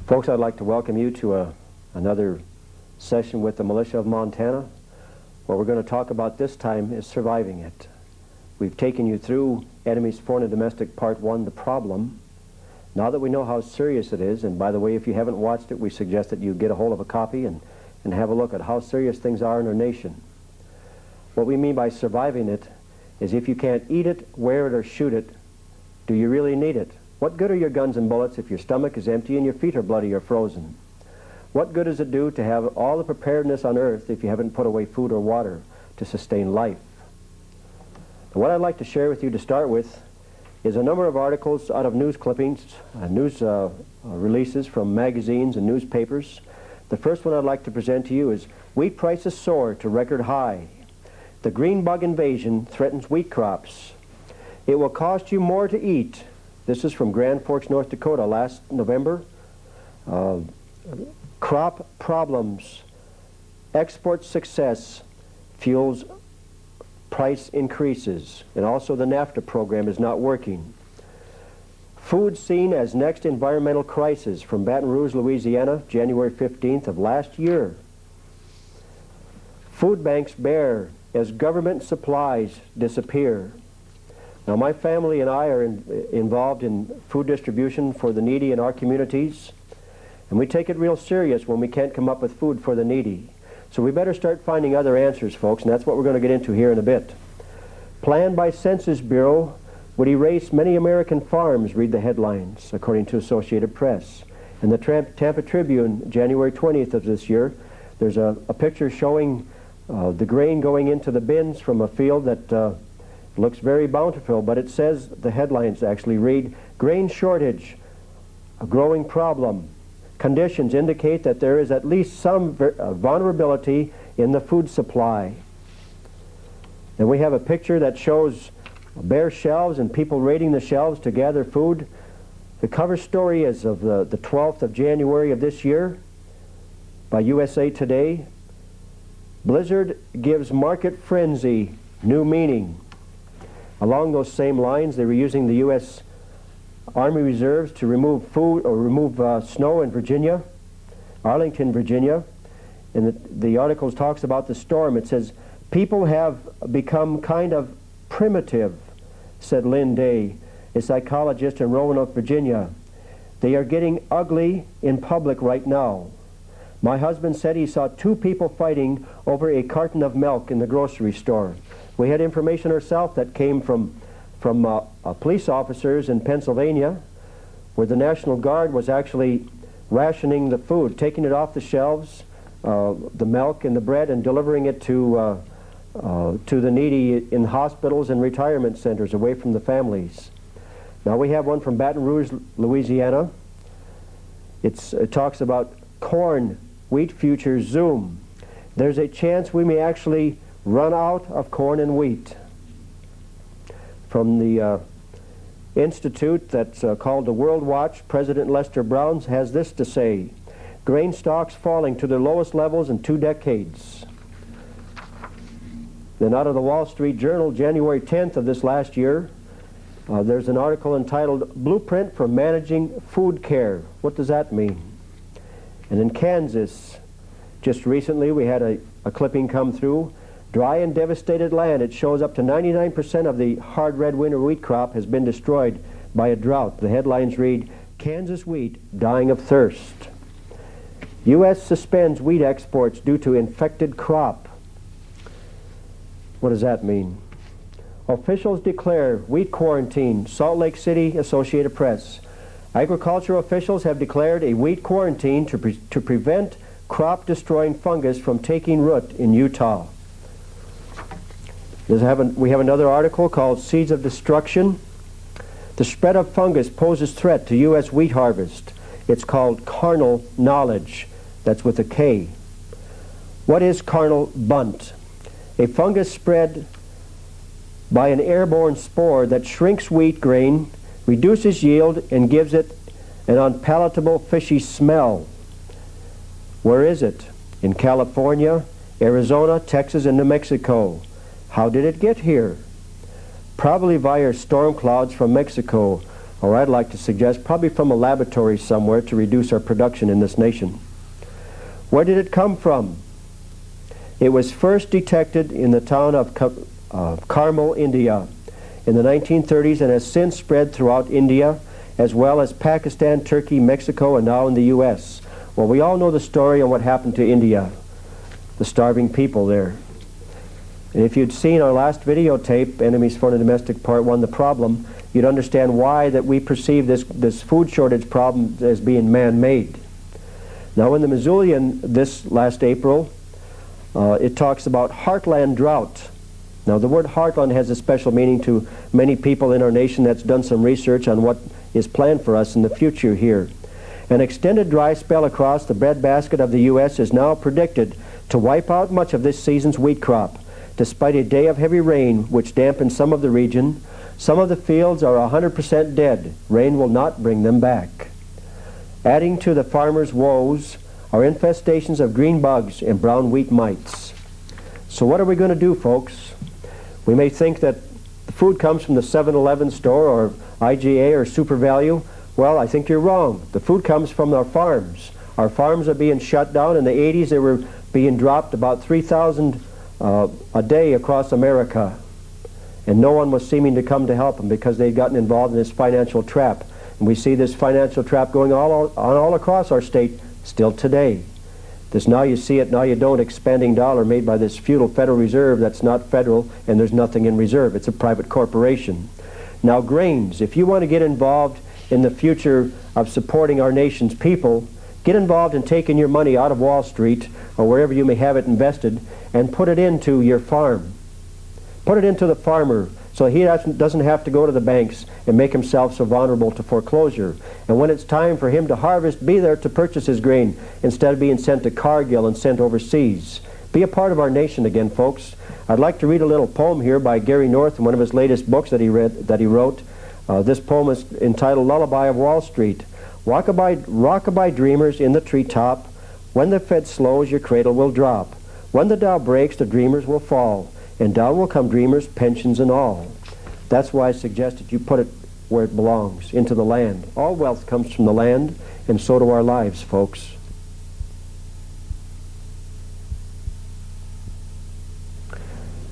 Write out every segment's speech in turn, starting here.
Folks, I'd like to welcome you to another session with the Militia of Montana. What we're going to talk about this time is surviving it. We've taken you through Enemies Foreign and Domestic Part 1, The Problem. Now that we know how serious it is, and by the way, if you haven't watched it, we suggest that you get a hold of a copy and have a look at how serious things are in our nation. What we mean by surviving it is if you can't eat it, wear it, or shoot it, do you really need it? What good are your guns and bullets if your stomach is empty and your feet are bloody or frozen? What good does it do to have all the preparedness on earth if you haven't put away food or water to sustain life? And what I'd like to share with you to start with is a number of articles out of news clippings, news releases from magazines and newspapers. The first one I'd like to present to you is wheat prices soar to record high. The green bug invasion threatens wheat crops. It will cost you more to eat. This is from Grand Forks, North Dakota, last November. Crop problems. Export success fuels price increases. And also the NAFTA program is not working. Food seen as next environmental crisis from Baton Rouge, Louisiana, January 15th of last year. Food banks bare as government supplies disappear. Now, my family and I are involved in food distribution for the needy in our communities, and we take it real serious when we can't come up with food for the needy. So we better start finding other answers, folks, and that's what we're going to get into here in a bit. Plan by Census Bureau would erase many American farms, read the headlines, according to Associated Press. In the Tampa Tribune, January 20th of this year, there's a picture showing the grain going into the bins from a field that looks very bountiful, but it says, the headlines actually read, grain shortage, a growing problem. Conditions indicate that there is at least some vulnerability in the food supply. And we have a picture that shows bare shelves and people raiding the shelves to gather food. The cover story is of the 12th of January of this year by USA Today. Blizzard gives market frenzy new meaning. Along those same lines, they were using the U.S. Army reserves to remove food or remove snow in Virginia, Arlington, Virginia. And the article talks about the storm. It says, people have become kind of primitive, said Lynn Day, a psychologist in Roanoke, Virginia. They are getting ugly in public right now. My husband said he saw two people fighting over a carton of milk in the grocery store. We had information ourselves that came from police officers in Pennsylvania, where the National Guard was actually rationing the food, taking it off the shelves, the milk and the bread, and delivering it to the needy in hospitals and retirement centers away from the families. Now we have one from Baton Rouge, Louisiana. It talks about corn, wheat futures zoom. There's a chance we may actually run out of corn and wheat. From the institute that's called the World Watch, President Lester Brown has this to say: grain stocks falling to their lowest levels in 2 decades. Then out of the Wall Street Journal, January 10th of this last year, there's an article entitled Blueprint for Managing Food Care. What does that mean? And in Kansas, just recently we had a clipping come through. Dry and devastated land. It shows up to 99% of the hard red winter wheat crop has been destroyed by a drought. The headlines read, Kansas wheat dying of thirst. U.S. suspends wheat exports due to infected crop. What does that mean? Officials declare wheat quarantine. Salt Lake City, Associated Press. Agricultural officials have declared a wheat quarantine to prevent crop-destroying fungus from taking root in Utah. We have another article called Seeds of Destruction. The spread of fungus poses threat to U.S. wheat harvest. It's called carnal knowledge. That's with a K. What is carnal bunt? A fungus spread by an airborne spore that shrinks wheat grain, reduces yield, and gives it an unpalatable fishy smell. Where is it? In California, Arizona, Texas, and New Mexico. How did it get here? Probably via storm clouds from Mexico, or I'd like to suggest probably from a laboratory somewhere to reduce our production in this nation. Where did it come from? It was first detected in the town of Carmel, India in the 1930s, and has since spread throughout India, as well as Pakistan, Turkey, Mexico, and now in the U.S. Well, we all know the story on what happened to India, the starving people there. And if you'd seen our last videotape, Enemies, Foreign and Domestic Part 1, The Problem, you'd understand why that we perceive this food shortage problem as being man-made. Now in the Missoulian this last April, it talks about heartland drought. Now the word heartland has a special meaning to many people in our nation that's done some research on what is planned for us in the future here. An extended dry spell across the breadbasket of the U.S. is now predicted to wipe out much of this season's wheat crop. Despite a day of heavy rain which dampens some of the region, some of the fields are 100% dead. Rain will not bring them back. Adding to the farmers' woes are infestations of green bugs and brown wheat mites. So what are we going to do, folks? We may think that the food comes from the 7-Eleven store or IGA or Super Value. Well, I think you're wrong. The food comes from our farms. Our farms are being shut down. In the 80s, they were being dropped about 3,000 a day across America. And no one was seeming to come to help them because they'd gotten involved in this financial trap. And we see this financial trap going all across our state still today. This now you see it, now you don't expanding dollar made by this feudal Federal Reserve that's not federal, and there's nothing in reserve. It's a private corporation. Now grains, if you want to get involved in the future of supporting our nation's people, get involved in taking your money out of Wall Street or wherever you may have it invested and put it into your farm. Put it into the farmer so he doesn't have to go to the banks and make himself so vulnerable to foreclosure. And when it's time for him to harvest, be there to purchase his grain instead of being sent to Cargill and sent overseas. Be a part of our nation again, folks. I'd like to read a little poem here by Gary North in one of his latest books that he wrote. This poem is entitled Lullaby of Wall Street. Rockabye dreamers in the treetop. When the Fed slows, your cradle will drop. When the Dow breaks, the dreamers will fall. And down will come dreamers, pensions and all. That's why I suggested you put it where it belongs, into the land. All wealth comes from the land, and so do our lives, folks.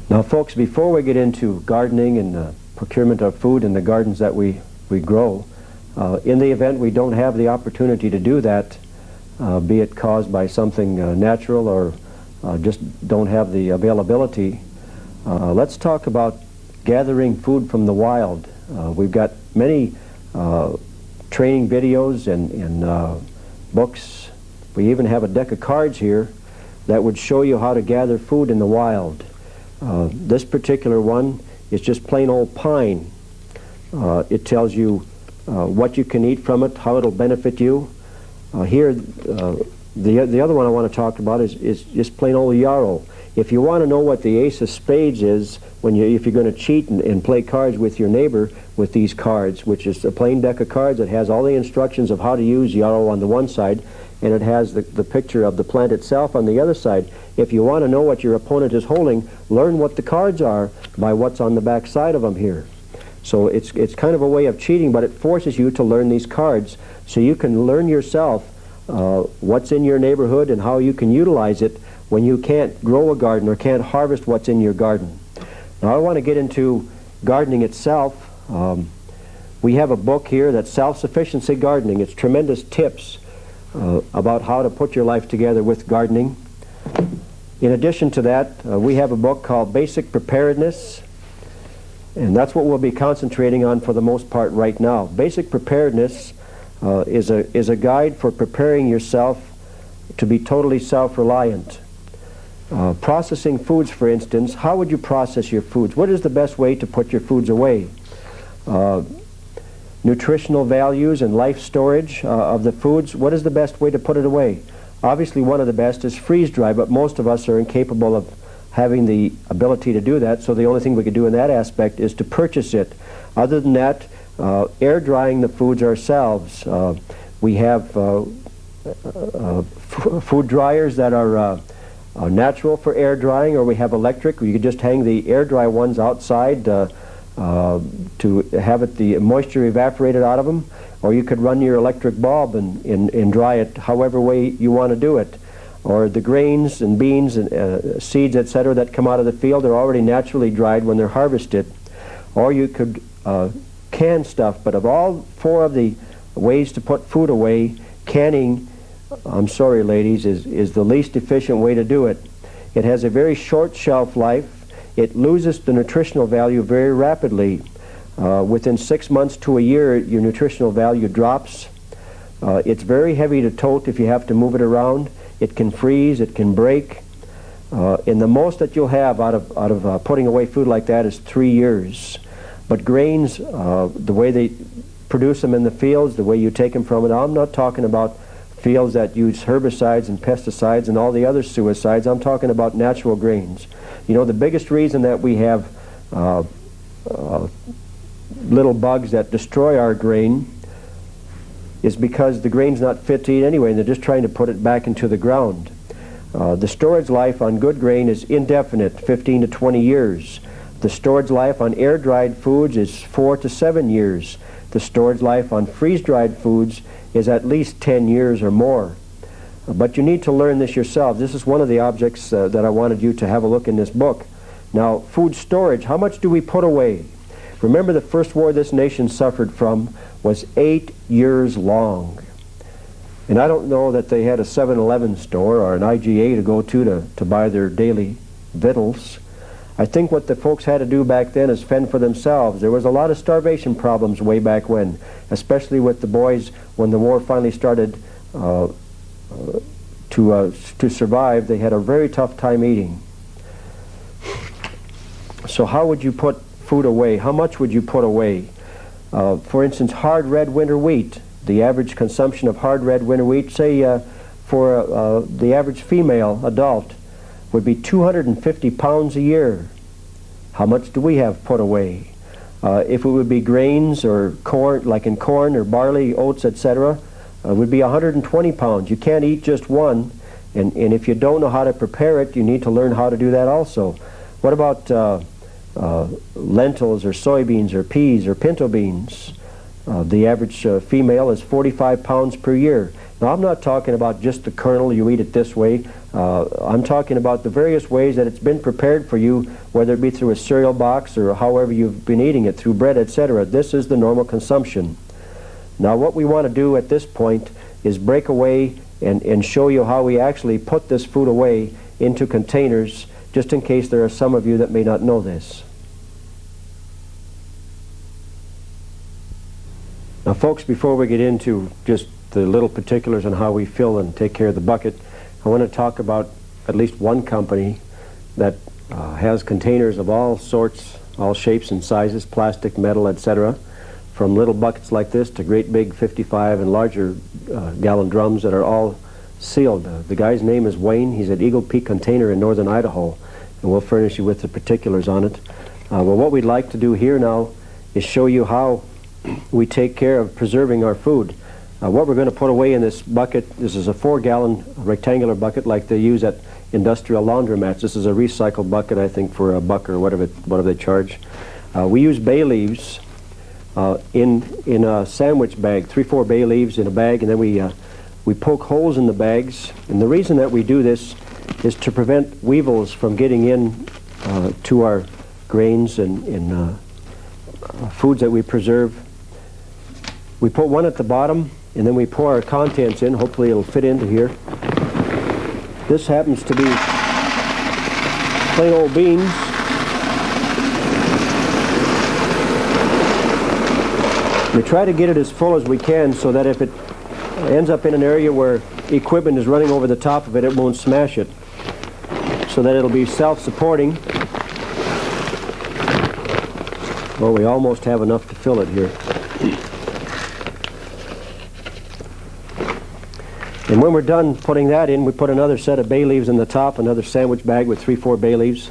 Now, folks, before we get into gardening and procurement of food in the gardens that we grow, in the event we don't have the opportunity to do that, be it caused by something natural or just don't have the availability, let's talk about gathering food from the wild. We've got many training videos and books. We even have a deck of cards here that would show you how to gather food in the wild. This particular one is just plain old pine. It tells you what you can eat from it, how it'll benefit you. Here, the other one I want to talk about is just plain old yarrow. If you want to know what the ace of spades is, if you're going to cheat and play cards with your neighbor with these cards, which is a plain deck of cards that has all the instructions of how to use yarrow on the one side, and it has the picture of the plant itself on the other side. If you want to know what your opponent is holding, learn what the cards are by what's on the back side of them here. So it's kind of a way of cheating, but it forces you to learn these cards so you can learn yourself what's in your neighborhood and how you can utilize it when you can't grow a garden or can't harvest what's in your garden. Now I want to get into gardening itself. We have a book here that's Self-Sufficiency Gardening. It's tremendous tips about how to put your life together with gardening. In addition to that, we have a book called Basic Preparedness, and that's what we'll be concentrating on for the most part right now. Basic Preparedness is a guide for preparing yourself to be totally self-reliant. Processing foods, for instance, how would you process your foods? What is the best way to put your foods away? Nutritional values and life storage of the foods, what is the best way to put it away? Obviously one of the best is freeze-dry, but most of us are incapable of having the ability to do that, so the only thing we could do in that aspect is to purchase it. Other than that, air drying the foods ourselves. We have food dryers that are natural for air drying, or we have electric. You could just hang the air dry ones outside to have the moisture evaporated out of them, or you could run your electric bulb and dry it however way you want to do it. Or the grains and beans and seeds, etc., that come out of the field are already naturally dried when they're harvested. Or you could can stuff, but of all four of the ways to put food away, canning, I'm sorry ladies, is the least efficient way to do it. It has a very short shelf life. It loses the nutritional value very rapidly. Within 6 months to a year, your nutritional value drops. It's very heavy to tote if you have to move it around. It can freeze, it can break. And the most that you'll have out of putting away food like that is 3 years. But grains, the way they produce them in the fields, the way you take them from it, I'm not talking about fields that use herbicides and pesticides and all the other suicides. I'm talking about natural grains. You know, the biggest reason that we have little bugs that destroy our grain is because the grain's not fit to eat anyway, and they're just trying to put it back into the ground. The storage life on good grain is indefinite, 15 to 20 years. The storage life on air-dried foods is 4 to 7 years. The storage life on freeze-dried foods is at least 10 years or more. But you need to learn this yourself. This is one of the objects that I wanted you to have a look in this book. Now, food storage, how much do we put away? Remember, the first war this nation suffered from was 8 years long. And I don't know that they had a 7-Eleven store or an IGA to go to buy their daily victuals. I think what the folks had to do back then is fend for themselves. There was a lot of starvation problems way back when, especially with the boys when the war finally started to survive. They had a very tough time eating. So how would you put food away? How much would you put away? For instance, hard red winter wheat. The average consumption of hard red winter wheat, say for the average female adult, would be 250 pounds a year. How much do we have put away? If it would be grains or corn, like in corn or barley, oats, etc., it would be 120 pounds. You can't eat just one, and if you don't know how to prepare it, you need to learn how to do that also. What about lentils or soybeans or peas or pinto beans? The average female is 45 pounds per year. Now, I'm not talking about just the kernel, you eat it this way. I'm talking about the various ways that it's been prepared for you, whether it be through a cereal box or however you've been eating it, through bread, etc. This is the normal consumption. Now, what we want to do at this point is break away and show you how we actually put this food away into containers, just in case there are some of you that may not know this. Now, folks, before we get into just the little particulars on how we fill and take care of the bucket, I want to talk about at least one company that has containers of all sorts, all shapes and sizes, plastic, metal, etc., from little buckets like this to great big 55 and larger gallon drums that are all sealed. The guy's name is Wayne. He's at Eagle Peak Container in northern Idaho, and we'll furnish you with the particulars on it. Well, what we'd like to do here now is show you how we take care of preserving our food. What we're going to put away in this bucket, this is a 4-gallon rectangular bucket like they use at industrial laundromats. This is a recycled bucket, I think, for $1 or whatever they charge. We use bay leaves in a sandwich bag, 3-4 bay leaves in a bag, and then we poke holes in the bags. And the reason that we do this is to prevent weevils from getting in to our grains and foods that we preserve. We put one at the bottom, and then we pour our contents in. Hopefully it'll fit into here. This happens to be plain old beans. We try to get it as full as we can so that if it ends up in an area where equipment is running over the top of it, it won't smash it, so that it'll be self-supporting. Well, we almost have enough to fill it here. And when we're done putting that in, we put another set of bay leaves in the top, another sandwich bag with 3-4 bay leaves,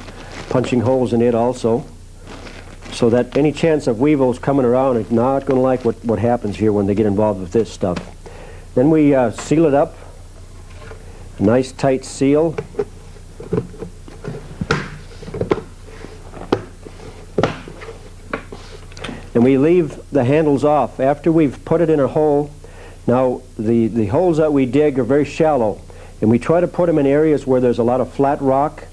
punching holes in it also, so that any chance of weevils coming around is not going to like what happens here when they get involved with this stuff. Then we seal it up, a nice tight seal. And we leave the handles off. After we've put it in a hole, now the holes that we dig are very shallow, and we try to put them in areas where there's a lot of flat rock.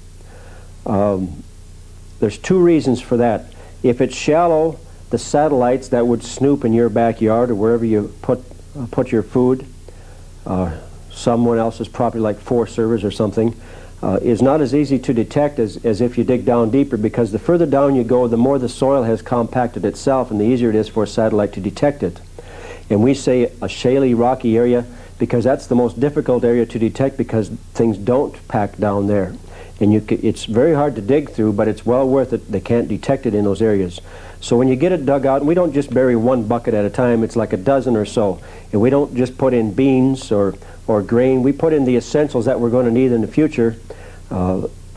There's two reasons for that. If it's shallow, the satellites that would snoop in your backyard or wherever you put your food, someone else's property like Forest Service or something, is not as easy to detect as if you dig down deeper, because the further down you go, the more the soil has compacted itself and the easier it is for a satellite to detect it. And we say a shaly, rocky area because that's the most difficult area to detect, because things don't pack down there. And it's very hard to dig through, but it's well worth it. They can't detect it in those areas. So when you get it dug out, and we don't just bury one bucket at a time, it's like a dozen or so. And we don't just put in beans or grain. We put in the essentials that we're going to need in the future,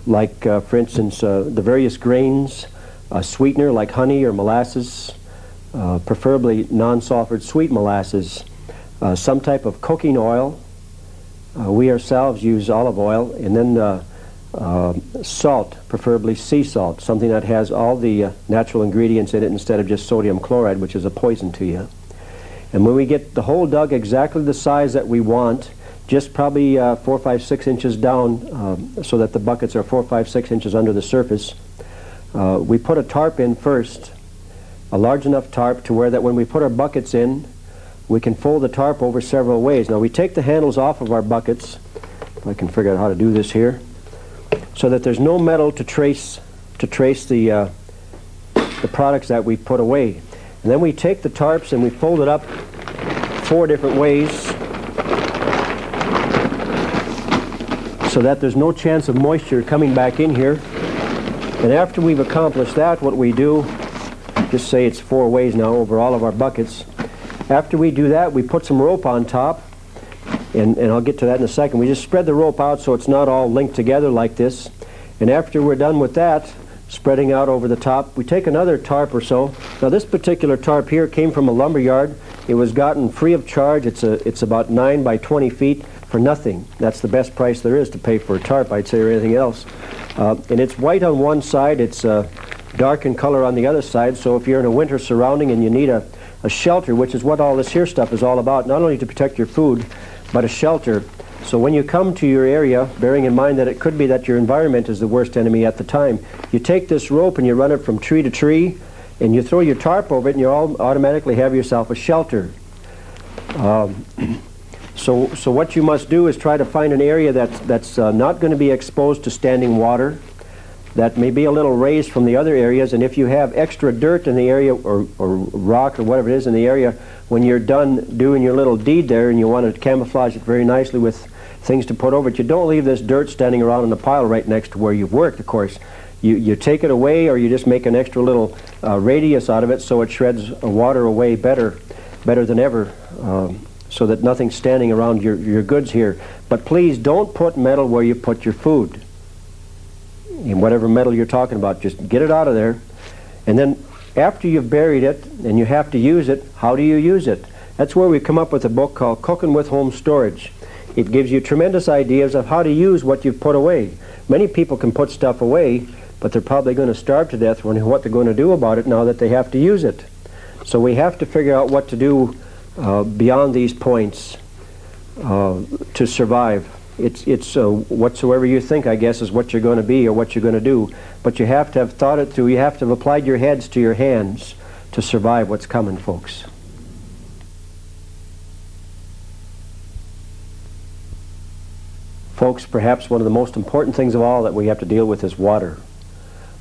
like, for instance, the various grains, a sweetener like honey or molasses, preferably non-sulfured sweet molasses, some type of cooking oil. We ourselves use olive oil, and then salt, preferably sea salt, something that has all the natural ingredients in it instead of just sodium chloride, which is a poison to you. And when we get the hole dug exactly the size that we want, just probably 4, 5, 6 inches down, so that the buckets are 4, 5, 6 inches under the surface, we put a tarp in first, a large enough tarp to where that when we put our buckets in, we can fold the tarp over several ways. Now we take the handles off of our buckets, if I can figure out how to do this here, so that there's no metal to trace the products that we put away. And then we take the tarps and we fold it up 4 different ways so that there's no chance of moisture coming back in here. And after we've accomplished that, what we do, just say it's 4 ways now over all of our buckets. After we do that, we put some rope on top, and I'll get to that in a second. We just spread the rope out so it's not all linked together like this. And after we're done with that, spreading out over the top, we take another tarp or so. Now this particular tarp here came from a lumber yard. It was gotten free of charge. It's about 9 by 20 feet for nothing. That's the best price there is to pay for a tarp, I'd say, or anything else. And it's white on one side, it's dark in color on the other side, so if you're in a winter surrounding and you need a shelter, which is what all this here stuff is all about, not only to protect your food, but a shelter. So when you come to your area, bearing in mind that it could be that your environment is the worst enemy at the time, you take this rope and you run it from tree to tree, and you throw your tarp over it, and you automatically have yourself a shelter. So what you must do is try to find an area that's not going to be exposed to standing water, that may be a little raised from the other areas, and if you have extra dirt in the area, or rock or whatever it is in the area, when you're done doing your little deed there and you want to camouflage it very nicely with things to put over it, you don't leave this dirt standing around in a pile right next to where you've worked, of course. You take it away, or you just make an extra little radius out of it so it shreds water away better than ever, so that nothing's standing around your goods here. But please don't put metal where you put your food. In whatever metal you're talking about, just get it out of there. And then after you've buried it and you have to use it, how do you use it? That's where we come up with a book called Cooking with Home Storage. It gives you tremendous ideas of how to use what you've put away. Many people can put stuff away, but they're probably going to starve to death wondering what they're going to do about it now that they have to use it. So we have to figure out what to do beyond these points to survive. It's whatsoever you think, I guess, is what you're going to be or what you're going to do. But you have to have thought it through. You have to have applied your heads to your hands to survive what's coming, folks. Folks, perhaps one of the most important things of all that we have to deal with is water.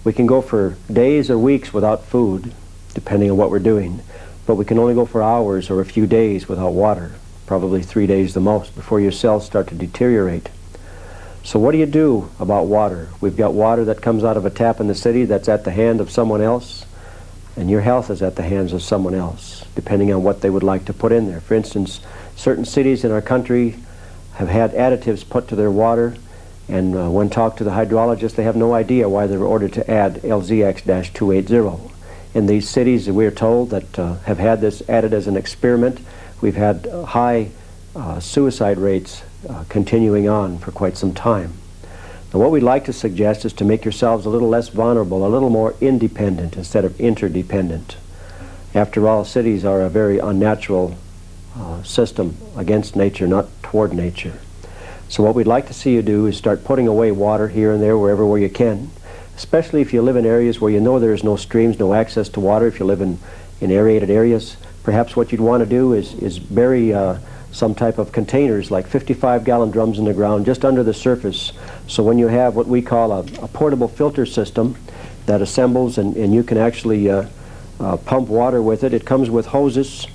We can go for days or weeks without food, depending on what we're doing. But we can only go for hours or a few days without water. Probably 3 days the most, before your cells start to deteriorate. So what do you do about water? We've got water that comes out of a tap in the city that's at the hand of someone else, and your health is at the hands of someone else, depending on what they would like to put in there. For instance, certain cities in our country have had additives put to their water, and when talked to the hydrologists, they have no idea why they were ordered to add LZX-280. In these cities, we are told, that have had this added as an experiment, we've had high suicide rates continuing on for quite some time. Now, what we'd like to suggest is to make yourselves a little less vulnerable, a little more independent instead of interdependent. After all, cities are a very unnatural system against nature, not toward nature. So what we'd like to see you do is start putting away water here and there, wherever where you can, especially if you live in areas where you know there's no streams, no access to water. If you live in aerated areas, perhaps what you'd want to do is bury some type of containers, like 55-gallon drums in the ground just under the surface. So when you have what we call a portable filter system that assembles and you can actually pump water with it. It comes with hoses.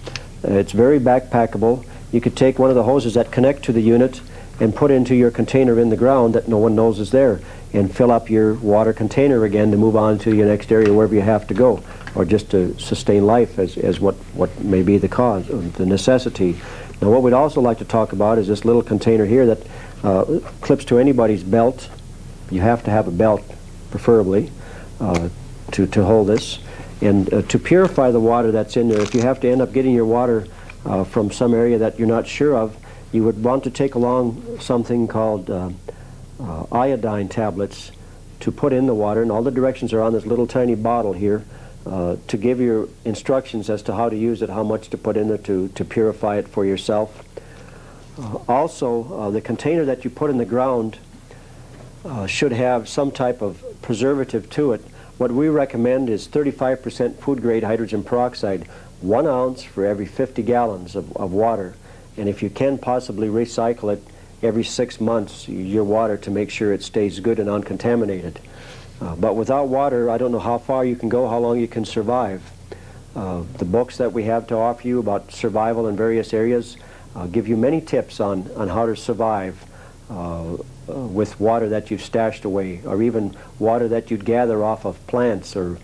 It's very backpackable. You could take one of the hoses that connect to the unit and put into your container in the ground that no one knows is there, and fill up your water container again to move on to your next area wherever you have to go, or just to sustain life as what may be the cause, the necessity. Now what we'd also like to talk about is this little container here that clips to anybody's belt. You have to have a belt, preferably, to hold this. And to purify the water that's in there, if you have to end up getting your water from some area that you're not sure of, you would want to take along something called iodine tablets to put in the water, and all the directions are on this little tiny bottle here to give you instructions as to how to use it, how much to put in there to purify it for yourself. Also, the container that you put in the ground should have some type of preservative to it. What we recommend is 35% food-grade hydrogen peroxide, 1 ounce for every 50 gallons of water. And if you can possibly recycle it every 6 months, your water, to make sure it stays good and uncontaminated. But without water, I don't know how far you can go, how long you can survive. The books that we have to offer you about survival in various areas give you many tips on how to survive with water that you've stashed away, or even water that you'd gather off of plants or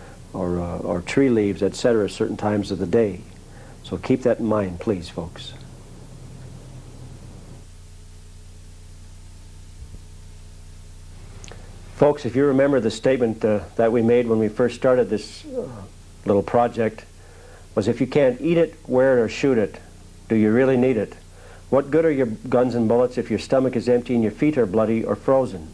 tree leaves, etc., certain times of the day. So keep that in mind, please, folks. Folks, if you remember, the statement that we made when we first started this little project was, if you can't eat it, wear it, or shoot it, do you really need it? What good are your guns and bullets if your stomach is empty and your feet are bloody or frozen?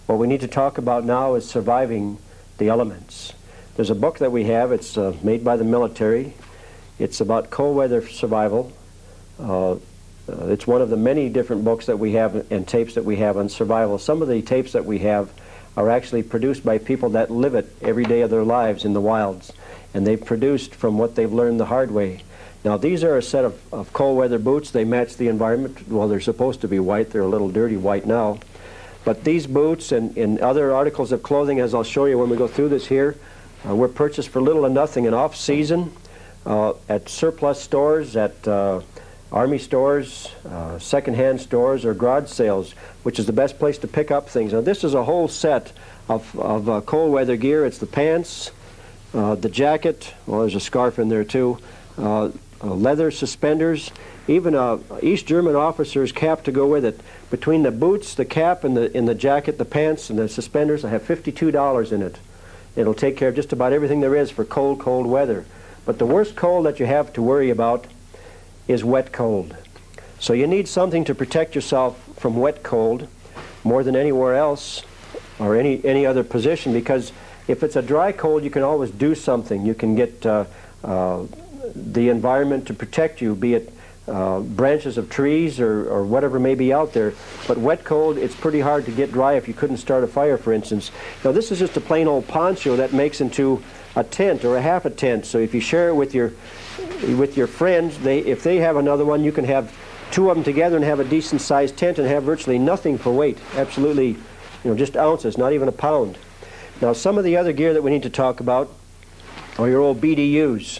What we need to talk about now is surviving the elements. There's a book that we have. It's made by the military. It's about cold weather survival. It's one of the many different books that we have and tapes that we have on survival. Some of the tapes that we have are actually produced by people that live it every day of their lives in the wilds, and they've produced from what they've learned the hard way. Now these are a set of cold weather boots. They match the environment. Well, they're supposed to be white. They're a little dirty white now. But these boots and other articles of clothing, as I'll show you when we go through this here, were purchased for little or nothing in off-season at surplus stores, at Army stores, second-hand stores, or garage sales, which is the best place to pick up things. Now this is a whole set of cold weather gear. It's the pants, the jacket, well, there's a scarf in there too, leather suspenders, even a East German officer's cap to go with it. Between the boots, the cap, and the jacket, the pants, and the suspenders, I have $52 in it. It'll take care of just about everything there is for cold, cold weather. But the worst cold that you have to worry about is wet cold. So you need something to protect yourself from wet cold more than anywhere else or any other position, because if it's a dry cold, you can always do something. You can get the environment to protect you, be it branches of trees or whatever may be out there. But wet cold, it's pretty hard to get dry if you couldn't start a fire, for instance. Now this is just a plain old poncho that makes into a tent or a half a tent. So if you share it with your friends, if they have another one, you can have two of them together and have a decent sized tent and have virtually nothing for weight. Absolutely, just ounces, not even a pound. Now some of the other gear that we need to talk about are your old BDUs.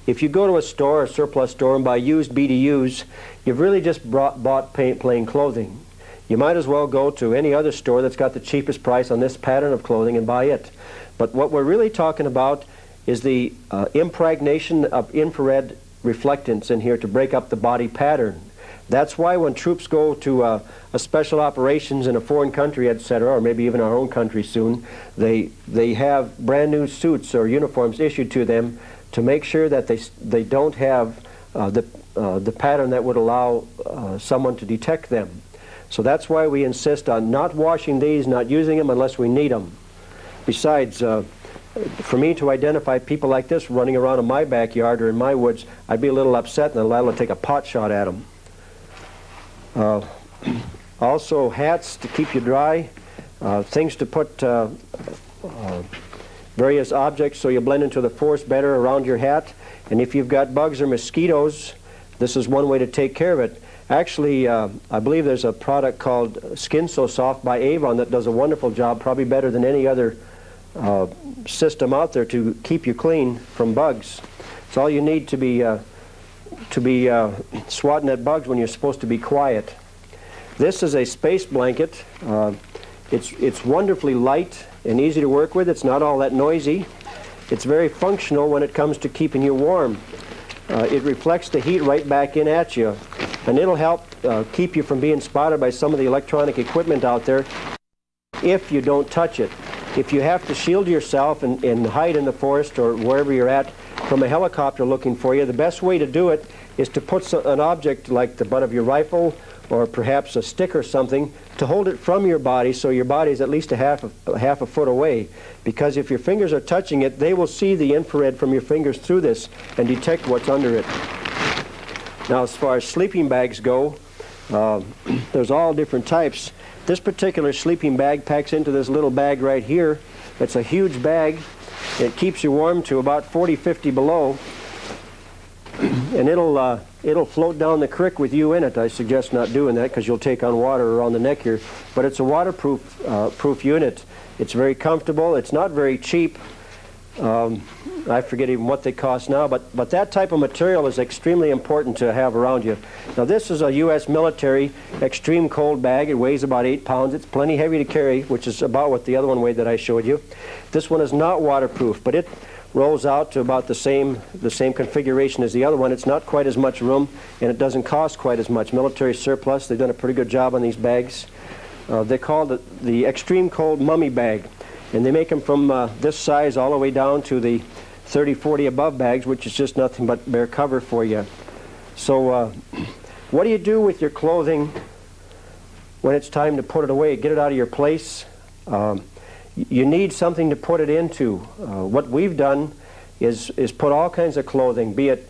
If you go to a store, a surplus store, and buy used BDUs, you've really just bought plain clothing. You might as well go to any other store that's got the cheapest price on this pattern of clothing and buy it. But what we're really talking about is the impregnation of infrared reflectance in here to break up the body pattern. That's why when troops go to a special operations in a foreign country, etc., or maybe even our own country soon, they have brand new suits or uniforms issued to them to make sure that they don't have the pattern that would allow someone to detect them. So that's why we insist on not washing these, not using them unless we need them. Besides, for me to identify people like this running around in my backyard or in my woods, I'd be a little upset and I'd take a pot shot at them. Also hats to keep you dry, things to put various objects so you blend into the forest better around your hat. And if you've got bugs or mosquitoes, this is one way to take care of it. Actually, I believe there's a product called Skin So Soft by Avon that does a wonderful job, probably better than any other system out there to keep you clean from bugs. It's all you need to be swatting at bugs when you're supposed to be quiet. This is a space blanket. It's wonderfully light and easy to work with. It's not all that noisy. It's very functional when it comes to keeping you warm. It reflects the heat right back in at you, and it'll help keep you from being spotted by some of the electronic equipment out there if you don't touch it. If you have to shield yourself and hide in the forest or wherever you're at from a helicopter looking for you, the best way to do it is to put an object like the butt of your rifle or perhaps a stick or something to hold it from your body so your body is at least a half a foot away. Because if your fingers are touching it, they will see the infrared from your fingers through this and detect what's under it. Now, as far as sleeping bags go, there's all different types. This particular sleeping bag packs into this little bag right here. It's a huge bag. It keeps you warm to about 40, 50 below. And it'll float down the creek with you in it. I suggest not doing that because you'll take on water around the neck here. But it's a waterproof proof unit. It's very comfortable. It's not very cheap. I forget even what they cost now, but that type of material is extremely important to have around you. Now, this is a U.S. military extreme cold bag. It weighs about 8 pounds. It's plenty heavy to carry, which is about what the other one weighed that I showed you. This one is not waterproof, but it rolls out to about the same configuration as the other one. It's not quite as much room, and it doesn't cost quite as much. Military surplus. They've done a pretty good job on these bags. They call it the Extreme Cold Mummy Bag, and they make them from this size all the way down to the 30, 40 above bags, which is just nothing but bare cover for you. So what do you do with your clothing when it's time to put it away? Get it out of your place. You need something to put it into. What we've done is put all kinds of clothing, be it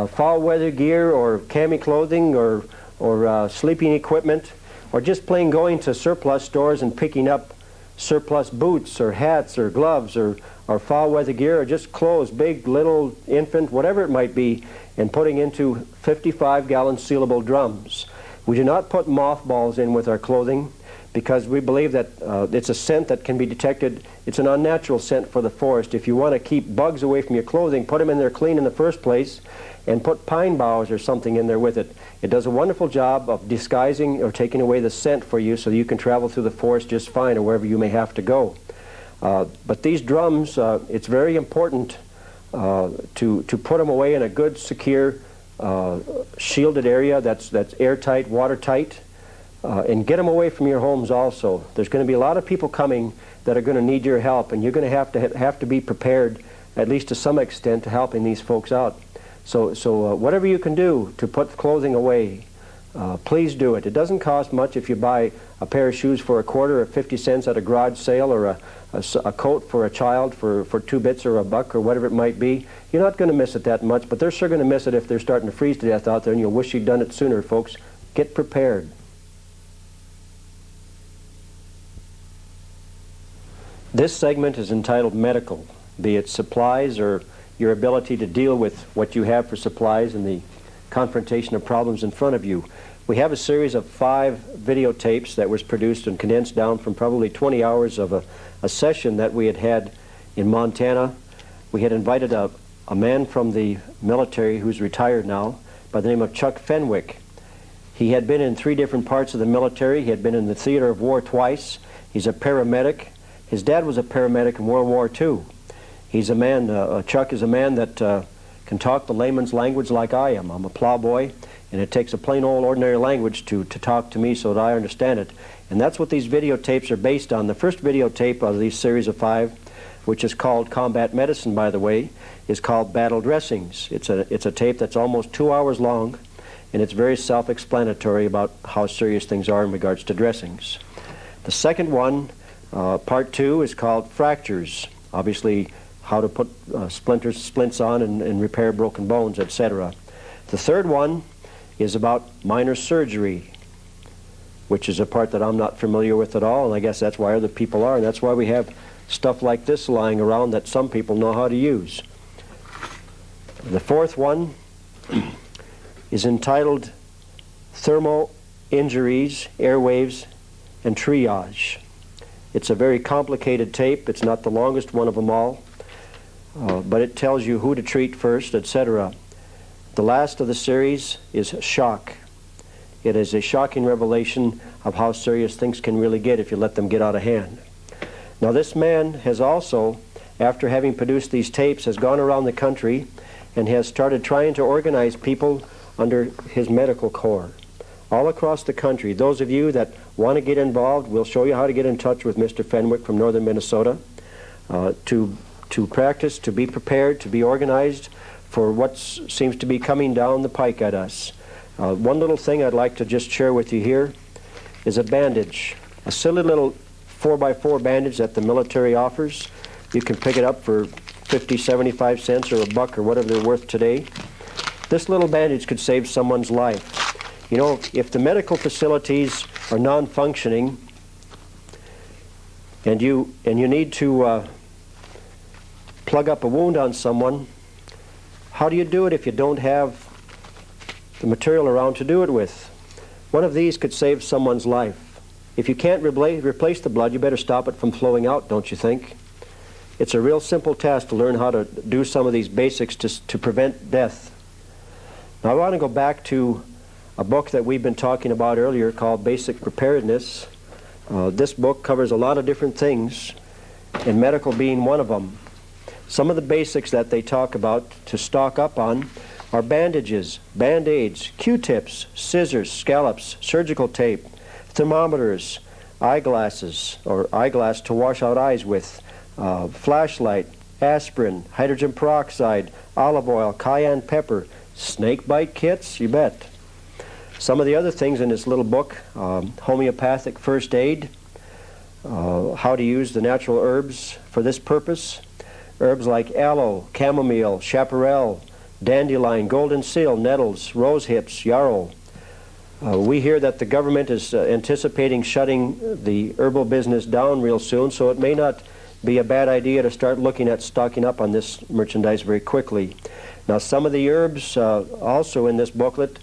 fall weather gear or cami clothing or sleeping equipment, or just plain going to surplus stores and picking up surplus boots or hats or gloves or fall weather gear or just clothes, big, little, infant, whatever it might be, and putting into 55-gallon sealable drums. We do not put mothballs in with our clothing because we believe that it's a scent that can be detected. It's an unnatural scent for the forest. If you want to keep bugs away from your clothing, put them in there clean in the first place and put pine boughs or something in there with it. It does a wonderful job of disguising or taking away the scent for you so you can travel through the forest just fine or wherever you may have to go. But these drums, it's very important to put them away in a good, secure, shielded area that's airtight, watertight, and get them away from your homes also. There's going to be a lot of people coming that are going to need your help, and you're going to have to be prepared, at least to some extent, to helping these folks out. So whatever you can do to put clothing away, please do it. It doesn't cost much if you buy a pair of shoes for a quarter or 50 cents at a garage sale, or a coat for a child for 2 bits or a buck or whatever it might be. You're not going to miss it that much, but they're sure going to miss it if they're starting to freeze to death out there, and you'll wish you'd done it sooner, folks. Get prepared. This segment is entitled Medical, be it supplies or your ability to deal with what you have for supplies and the confrontation of problems in front of you. We have a series of 5 videotapes that was produced and condensed down from probably 20 hours of a session that we had in Montana. We had invited a man from the military who's retired now by the name of Chuck Fenwick. He had been in 3 different parts of the military. He had been in the theater of war twice. He's a paramedic. His dad was a paramedic in World War II. He's a man, Chuck is a man that can talk the layman's language like I am. I'm a plowboy, and it takes a plain old ordinary language to talk to me so that I understand it. And that's what these videotapes are based on. The first videotape of these series of 5, which is called Combat Medicine, by the way, is called Battle Dressings. It's a tape that's almost 2 hours long, and it's very self-explanatory about how serious things are in regards to dressings. The second one, part 2, is called Fractures. Obviously, how to put splints on and repair broken bones, etc. The third one is about minor surgery, which is a part that I'm not familiar with at all, and I guess that's why other people are, and that's why we have stuff like this lying around that some people know how to use. The fourth one is entitled Thermal Injuries, Airwaves, and Triage. It's a very complicated tape. It's not the longest one of them all, but it tells you who to treat first, etc. The last of the series is Shock. It is a shocking revelation of how serious things can really get if you let them get out of hand. Now, this man has also, after having produced these tapes, has gone around the country and has started trying to organize people under his medical corps all across the country. Those of you that want to get involved, we'll show you how to get in touch with Mr. Fenwick from northern Minnesota to practice, to be prepared, to be organized for what seems to be coming down the pike at us. One little thing I'd like to just share with you here is a bandage, a silly little 4x4 bandage that the military offers. You can pick it up for 50, 75 cents or a buck or whatever they're worth today. This little bandage could save someone's life. You know, if the medical facilities are non-functioning and you need to plug up a wound on someone, how do you do it if you don't have the material around to do it with? One of these could save someone's life. If you can't replace the blood, you better stop it from flowing out, don't you think? It's a real simple task to learn how to do some of these basics to prevent death. Now, I want to go back to a book that we've been talking about earlier called Basic Preparedness. This book covers a lot of different things, and medical being one of them. Some of the basics that they talk about to stock up on are bandages, Band-Aids, Q-tips, scissors, scallops, surgical tape, thermometers, eyeglasses, or eyeglass to wash out eyes with, flashlight, aspirin, hydrogen peroxide, olive oil, cayenne pepper, snake bite kits, you bet. Some of the other things in this little book, homeopathic first aid, how to use the natural herbs for this purpose, herbs like aloe, chamomile, chaparral, dandelion, golden seal, nettles, rose hips, yarrow. We hear that the government is anticipating shutting the herbal business down real soon, so it may not be a bad idea to start looking at stocking up on this merchandise very quickly. Now, some of the herbs also in this booklet,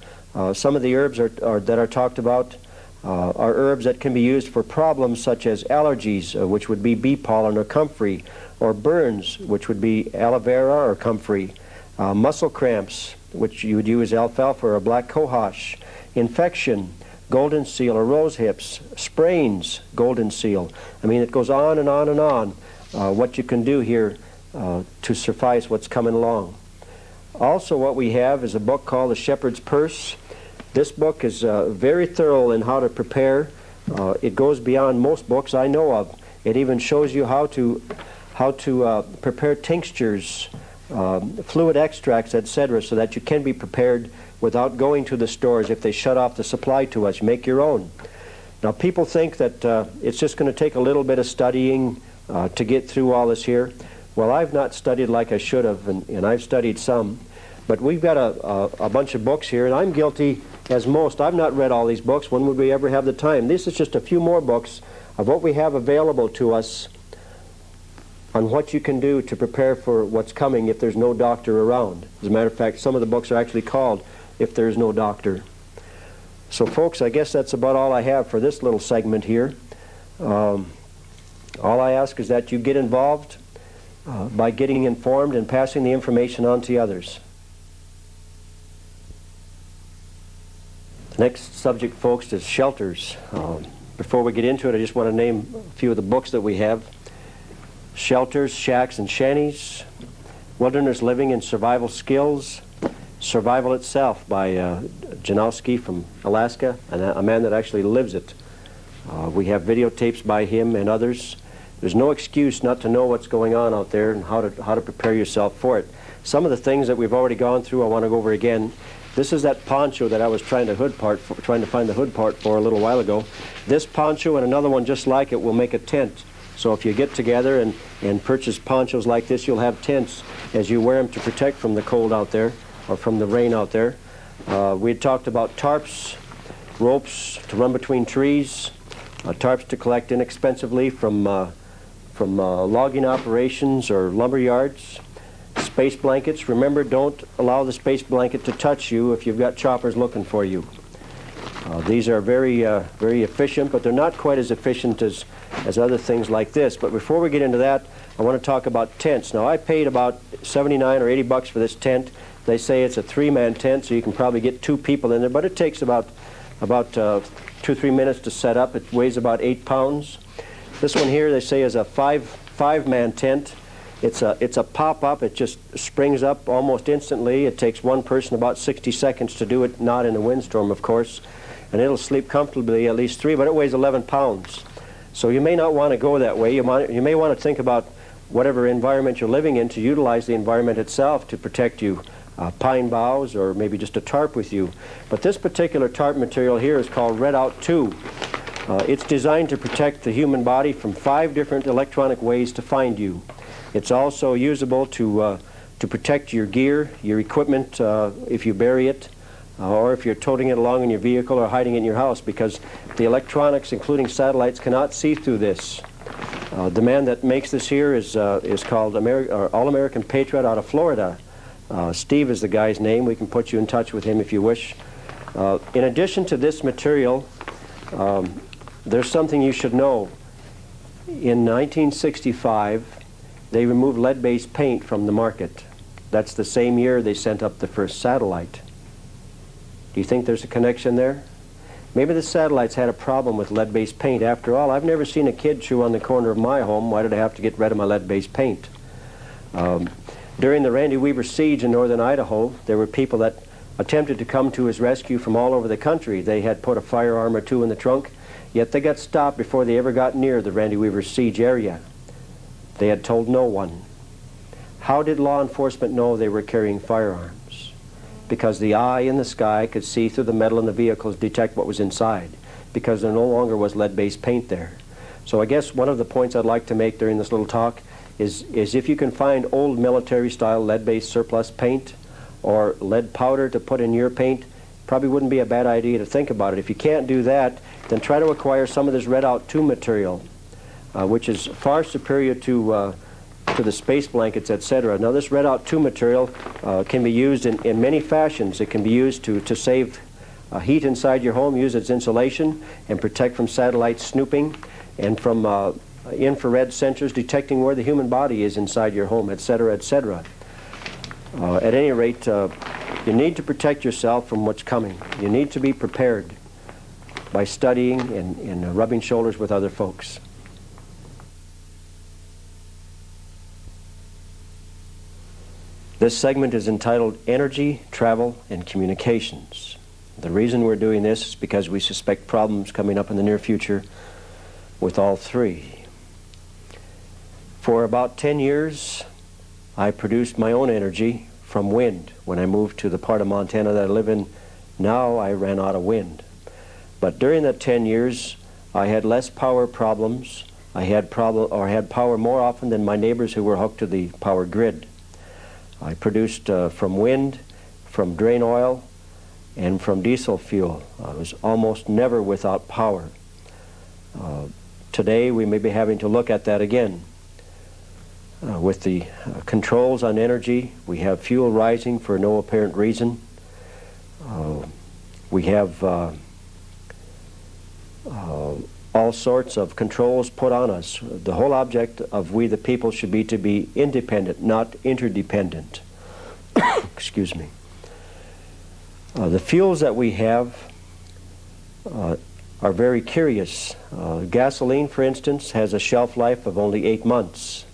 some of the herbs that are talked about are herbs that can be used for problems such as allergies, which would be bee pollen or comfrey, or burns, which would be aloe vera or comfrey, muscle cramps, which you would use alfalfa or black cohosh, infection, golden seal or rose hips, sprains, golden seal. I mean, it goes on and on and on, what you can do here to suffice what's coming along. Also, what we have is a book called The Shepherd's Purse. This book is very thorough in how to prepare. It goes beyond most books I know of. It even shows you how to prepare tinctures, fluid extracts, etc., so that you can be prepared without going to the stores if they shut off the supply to us. Make your own. Now, people think that it's just going to take a little bit of studying to get through all this here. Well, I've not studied like I should have, and I've studied some. But we've got a bunch of books here, and I'm guilty as most. I've not read all these books. When would we ever have the time? This is just a few more books of what we have available to us on what you can do to prepare for what's coming if there's no doctor around. As a matter of fact, some of the books are actually called If There's No Doctor. So, folks, I guess that's about all I have for this little segment here. All I ask is that you get involved by getting informed and passing the information on to others. The next subject, folks, is shelters. Before we get into it, I just want to name a few of the books that we have. Shelters, Shacks, and Shanties, Wilderness Living and Survival Skills, Survival Itself by Janowski from Alaska, and a man that actually lives it. We have videotapes by him and others. There's no excuse not to know what's going on out there and how to prepare yourself for it. Some of the things that we've already gone through I want to go over again. This is that poncho that I was trying to find the hood part for a little while ago. This poncho and another one just like it will make a tent So if you get together and purchase ponchos like this, you'll have tents as you wear them to protect from the cold out there or from the rain out there. We had talked about tarps, ropes to run between trees, tarps to collect inexpensively from logging operations or lumber yards, space blankets. Remember, don't allow the space blanket to touch you if you've got choppers looking for you. These are very efficient, but they're not quite as efficient as other things like this. But before we get into that, I want to talk about tents. Now, I paid about 79 or 80 bucks for this tent. They say it's a 3-man tent, so you can probably get 2 people in there, but it takes about 2-3 minutes to set up. It weighs about 8 pounds. This one here, they say, is a five-man tent. It's a pop-up. It just springs up almost instantly. It takes one person about 60 seconds to do it, not in a windstorm, of course. And it'll sleep comfortably, at least 3, but it weighs 11 pounds. So you may not want to go that way. You may want to think about whatever environment you're living in to utilize the environment itself to protect you. Pine boughs or maybe just a tarp with you. But this particular tarp material here is called Redout 2. It's designed to protect the human body from 5 different electronic ways to find you. It's also usable to protect your gear, your equipment if you bury it, or if you're toting it along in your vehicle or hiding it in your house, because the electronics, including satellites, cannot see through this. The man that makes this here is called All-American Patriot out of Florida. Steve is the guy's name. We can put you in touch with him if you wish. In addition to this material, there's something you should know. In 1965, they removed lead-based paint from the market. That's the same year they sent up the first satellite. Do you think there's a connection there? Maybe the satellites had a problem with lead-based paint. After all, I've never seen a kid chew on the corner of my home. Why did I have to get rid of my lead-based paint? During the Randy Weaver siege in northern Idaho, there were people that attempted to come to his rescue from all over the country. They had put a firearm or 2 in the trunk, yet they got stopped before they ever got near the Randy Weaver siege area. They had told no one. How did law enforcement know they were carrying firearms? Because the eye in the sky could see through the metal in the vehicles, detect what was inside, because there no longer was lead-based paint there. So I guess one of the points I'd like to make during this little talk is if you can find old military-style lead-based surplus paint or lead powder to put in your paint, probably wouldn't be a bad idea to think about it. If you can't do that, then try to acquire some of this Redout 2 material, which is far superior to the space blankets, etc. Now, this Redout 2 material can be used in many fashions. It can be used to save heat inside your home, use its insulation, and protect from satellite snooping, and from infrared sensors detecting where the human body is inside your home, etc., etc. At any rate, you need to protect yourself from what's coming. You need to be prepared by studying and rubbing shoulders with other folks. This segment is entitled Energy, Travel, and Communications. The reason we're doing this is because we suspect problems coming up in the near future with all 3. For about 10 years, I produced my own energy from wind. When I moved to the part of Montana that I live in now, I ran out of wind. But during that 10 years, I had less power problems. I had power more often than my neighbors who were hooked to the power grid. I produced from wind, from drain oil, and from diesel fuel. I was almost never without power. Today, we may be having to look at that again. With the controls on energy, we have fuel rising for no apparent reason. We have all sorts of controls put on us. The whole object of we the people should be to be independent, not interdependent. Excuse me. The fuels that we have are very curious. Gasoline, for instance, has a shelf life of only 8 months.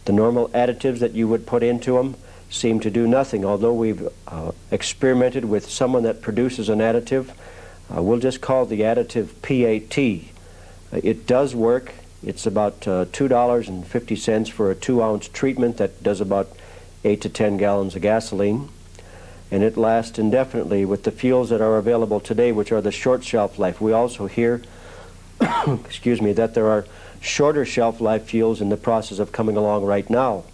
The normal additives that you would put into them seem to do nothing. Although we've experimented with someone that produces an additive, we'll just call the additive PAT. It does work. It's about $2.50 for a 2-ounce treatment that does about 8 to 10 gallons of gasoline. And it lasts indefinitely with the fuels that are available today, which are the short shelf life. We also hear excuse me, that there are shorter shelf life fuels in the process of coming along right now.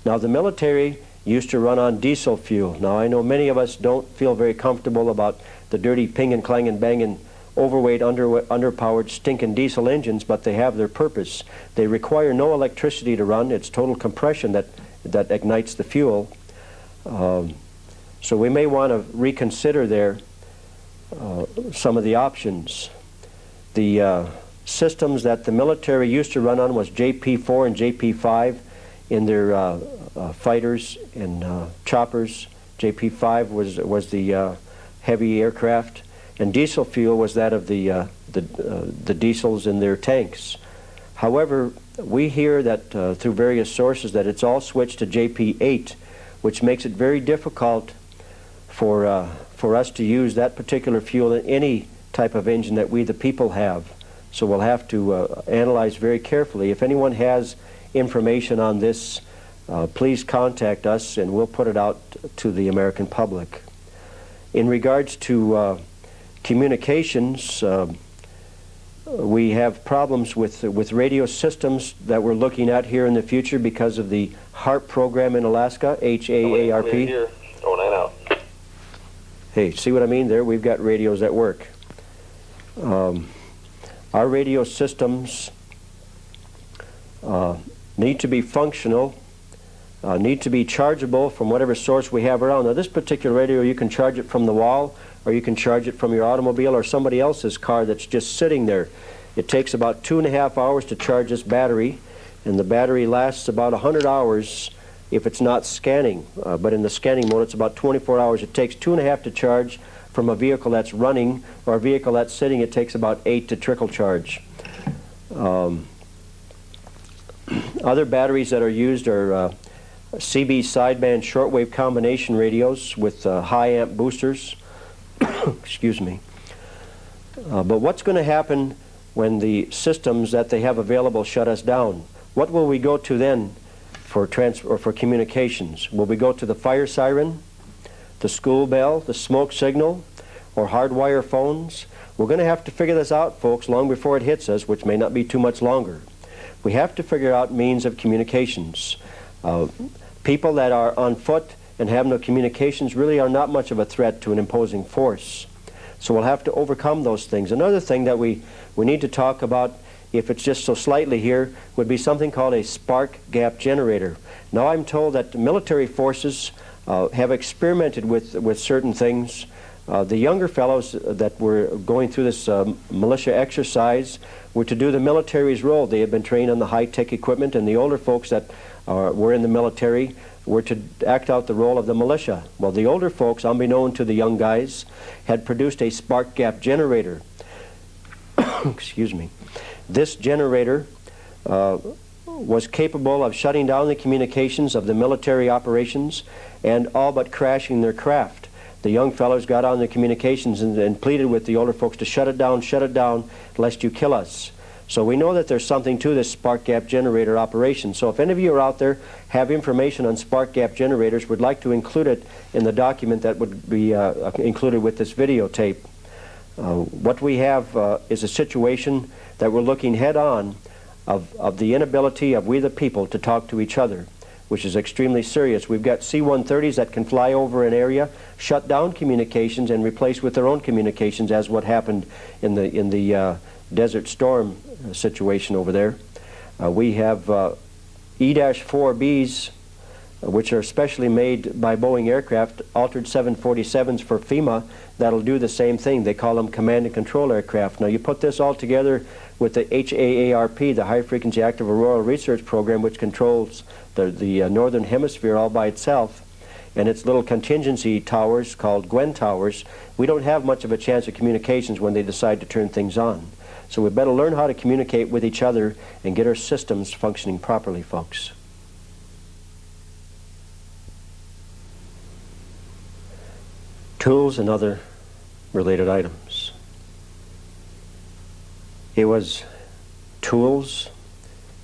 Now, the military used to run on diesel fuel. Now, I know many of us don't feel very comfortable about the dirty ping-and clangin' bangin' overweight, underpowered, stinking diesel engines, but they have their purpose. They require no electricity to run. It's total compression that ignites the fuel. So we may want to reconsider there some of the options. The systems that the military used to run on was JP-4 and JP-5 in their fighters and choppers. JP-5 was the heavy aircraft, and diesel fuel was that of the diesels in their tanks. However, we hear that through various sources that it's all switched to JP-8, which makes it very difficult for us to use that particular fuel in any type of engine that we the people have. So we'll have to analyze very carefully. If anyone has information on this, please contact us and we'll put it out to the American public. In regards to communications, we have problems with radio systems that we're looking at here in the future because of the HAARP program in Alaska, H-A-A-R-P. Here, 09 out. Hey, see what I mean there? We've got radios that work. Our radio systems need to be functional, need to be chargeable from whatever source we have around. Now, this particular radio, you can charge it from the wall, or you can charge it from your automobile or somebody else's car that's just sitting there. It takes about 2.5 hours to charge this battery, and the battery lasts about 100 hours if it's not scanning. But in the scanning mode, it's about 24 hours. It takes 2.5 to charge from a vehicle that's running, or a vehicle that's sitting, it takes about 8 to trickle charge. Other batteries that are used are CB sideband shortwave combination radios with high amp boosters. Excuse me. But what's going to happen when the systems that they have available shut us down? What will we go to then for communications? Will we go to the fire siren, the school bell, the smoke signal, or hardwire phones? We're going to have to figure this out, folks, long before it hits us, which may not be too much longer. We have to figure out means of communications. People that are on foot and have no communications really are not much of a threat to an imposing force. So we'll have to overcome those things. Another thing that we need to talk about, if it's just so slightly here, would be something called a spark gap generator. Now, I'm told that the military forces have experimented with certain things. The younger fellows that were going through this militia exercise were to do the military's role. They had been trained on the high-tech equipment, and the older folks that were in the military were to act out the role of the militia. Well, the older folks, unbeknown to the young guys, had produced a spark gap generator. Excuse me. This generator was capable of shutting down the communications of the military operations and all but crashing their craft. The young fellows got on the communications and pleaded with the older folks to shut it down, lest you kill us. So we know that there's something to this spark gap generator operation. So if any of you are out there have information on spark gap generators, would like to include it in the document that would be included with this videotape. What we have is a situation that we're looking head on of the inability of we the people to talk to each other, which is extremely serious. We've got C-130s that can fly over an area, shut down communications, and replace with their own communications, as what happened in the Desert Storm situation over there. We have E-4Bs, which are specially made by Boeing aircraft, altered 747s for FEMA, that'll do the same thing. They call them command and control aircraft. Now, you put this all together with the HAARP, the High Frequency Active Auroral Research Program, which controls the Northern Hemisphere all by itself, and its little contingency towers called Gwen towers. We don't have much of a chance of communications when they decide to turn things on. So we better learn how to communicate with each other and get our systems functioning properly, folks. Tools and other related items. It was tools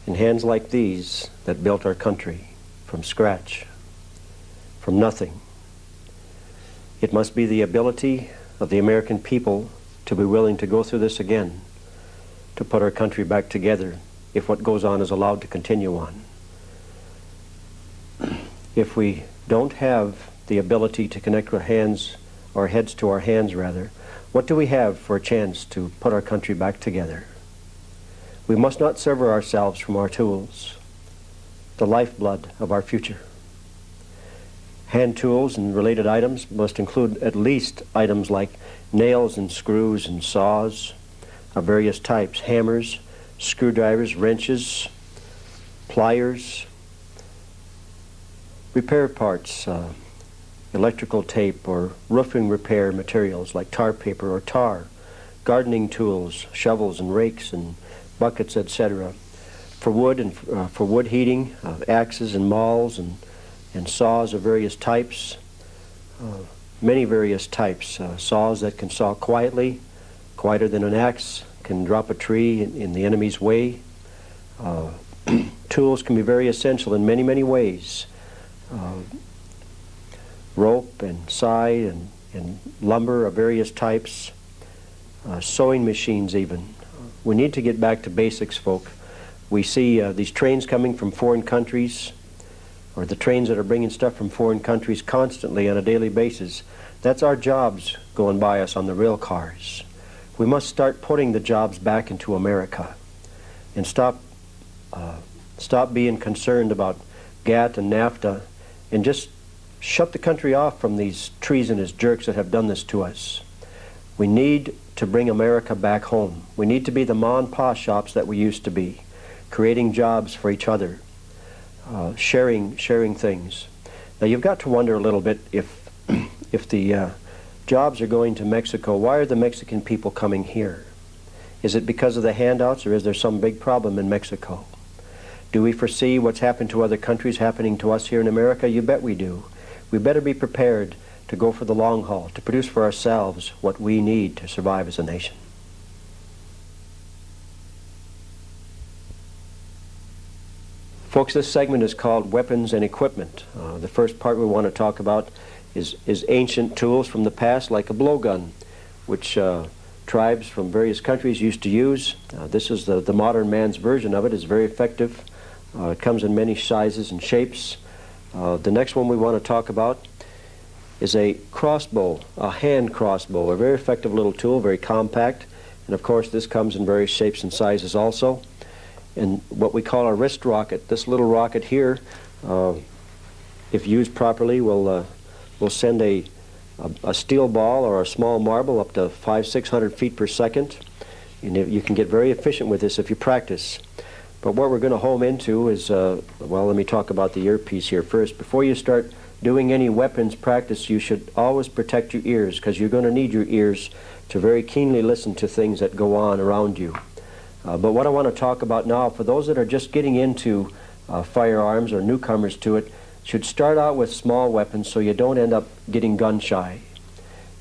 in hands like these that built our country from scratch, from nothing. It must be the ability of the American people to be willing to go through this again, to put our country back together if what goes on is allowed to continue on. If we don't have the ability to connect our hands, our heads to our hands rather, what do we have for a chance to put our country back together? We must not sever ourselves from our tools, the lifeblood of our future. Hand tools and related items must include at least items like nails and screws and saws of various types, hammers, screwdrivers, wrenches, pliers, repair parts, electrical tape or roofing repair materials like tar paper or tar, gardening tools, shovels and rakes and buckets, etc. For wood and for wood heating, axes and mauls and saws of various types, many various types. Saws that can saw quietly, quieter than an axe, can drop a tree in the enemy's way. Tools can be very essential in many, many ways. Rope and scythe and lumber of various types, sewing machines even. We need to get back to basics, folk. We see these trains coming from foreign countries, or the trains that are bringing stuff from foreign countries constantly on a daily basis. That's our jobs going by us on the rail cars. We must start putting the jobs back into America and stop being concerned about GATT and NAFTA and just shut the country off from these treasonous jerks that have done this to us. We need to bring America back home. We need to be the ma and pa shops that we used to be, creating jobs for each other, sharing things. Now you've got to wonder a little bit if the jobs are going to Mexico, why are the Mexican people coming here? Is it because of the handouts, or is there some big problem in Mexico? Do we foresee what's happened to other countries happening to us here in America? You bet we do. We better be prepared to go for the long haul, to produce for ourselves what we need to survive as a nation. Folks, this segment is called Weapons and Equipment. The first part we want to talk about is ancient tools from the past, like a blowgun, which tribes from various countries used to use. This is the modern man's version of it. It's very effective. It comes in many sizes and shapes. The next one we want to talk about is a crossbow, a hand crossbow, a very effective little tool, very compact. And of course this comes in various shapes and sizes also. And what we call a wrist rocket, this little rocket here, if used properly, will send a steel ball or a small marble up to 500-600 feet per second. And you can get very efficient with this if you practice. But what we're going to home into is, well, let me talk about the earpiece here first. Before you start doing any weapons practice, you should always protect your ears, because you're going to need your ears to very keenly listen to things that go on around you. But what I want to talk about now, for those that are just getting into firearms or newcomers to it, should start out with small weapons so you don't end up getting gun shy.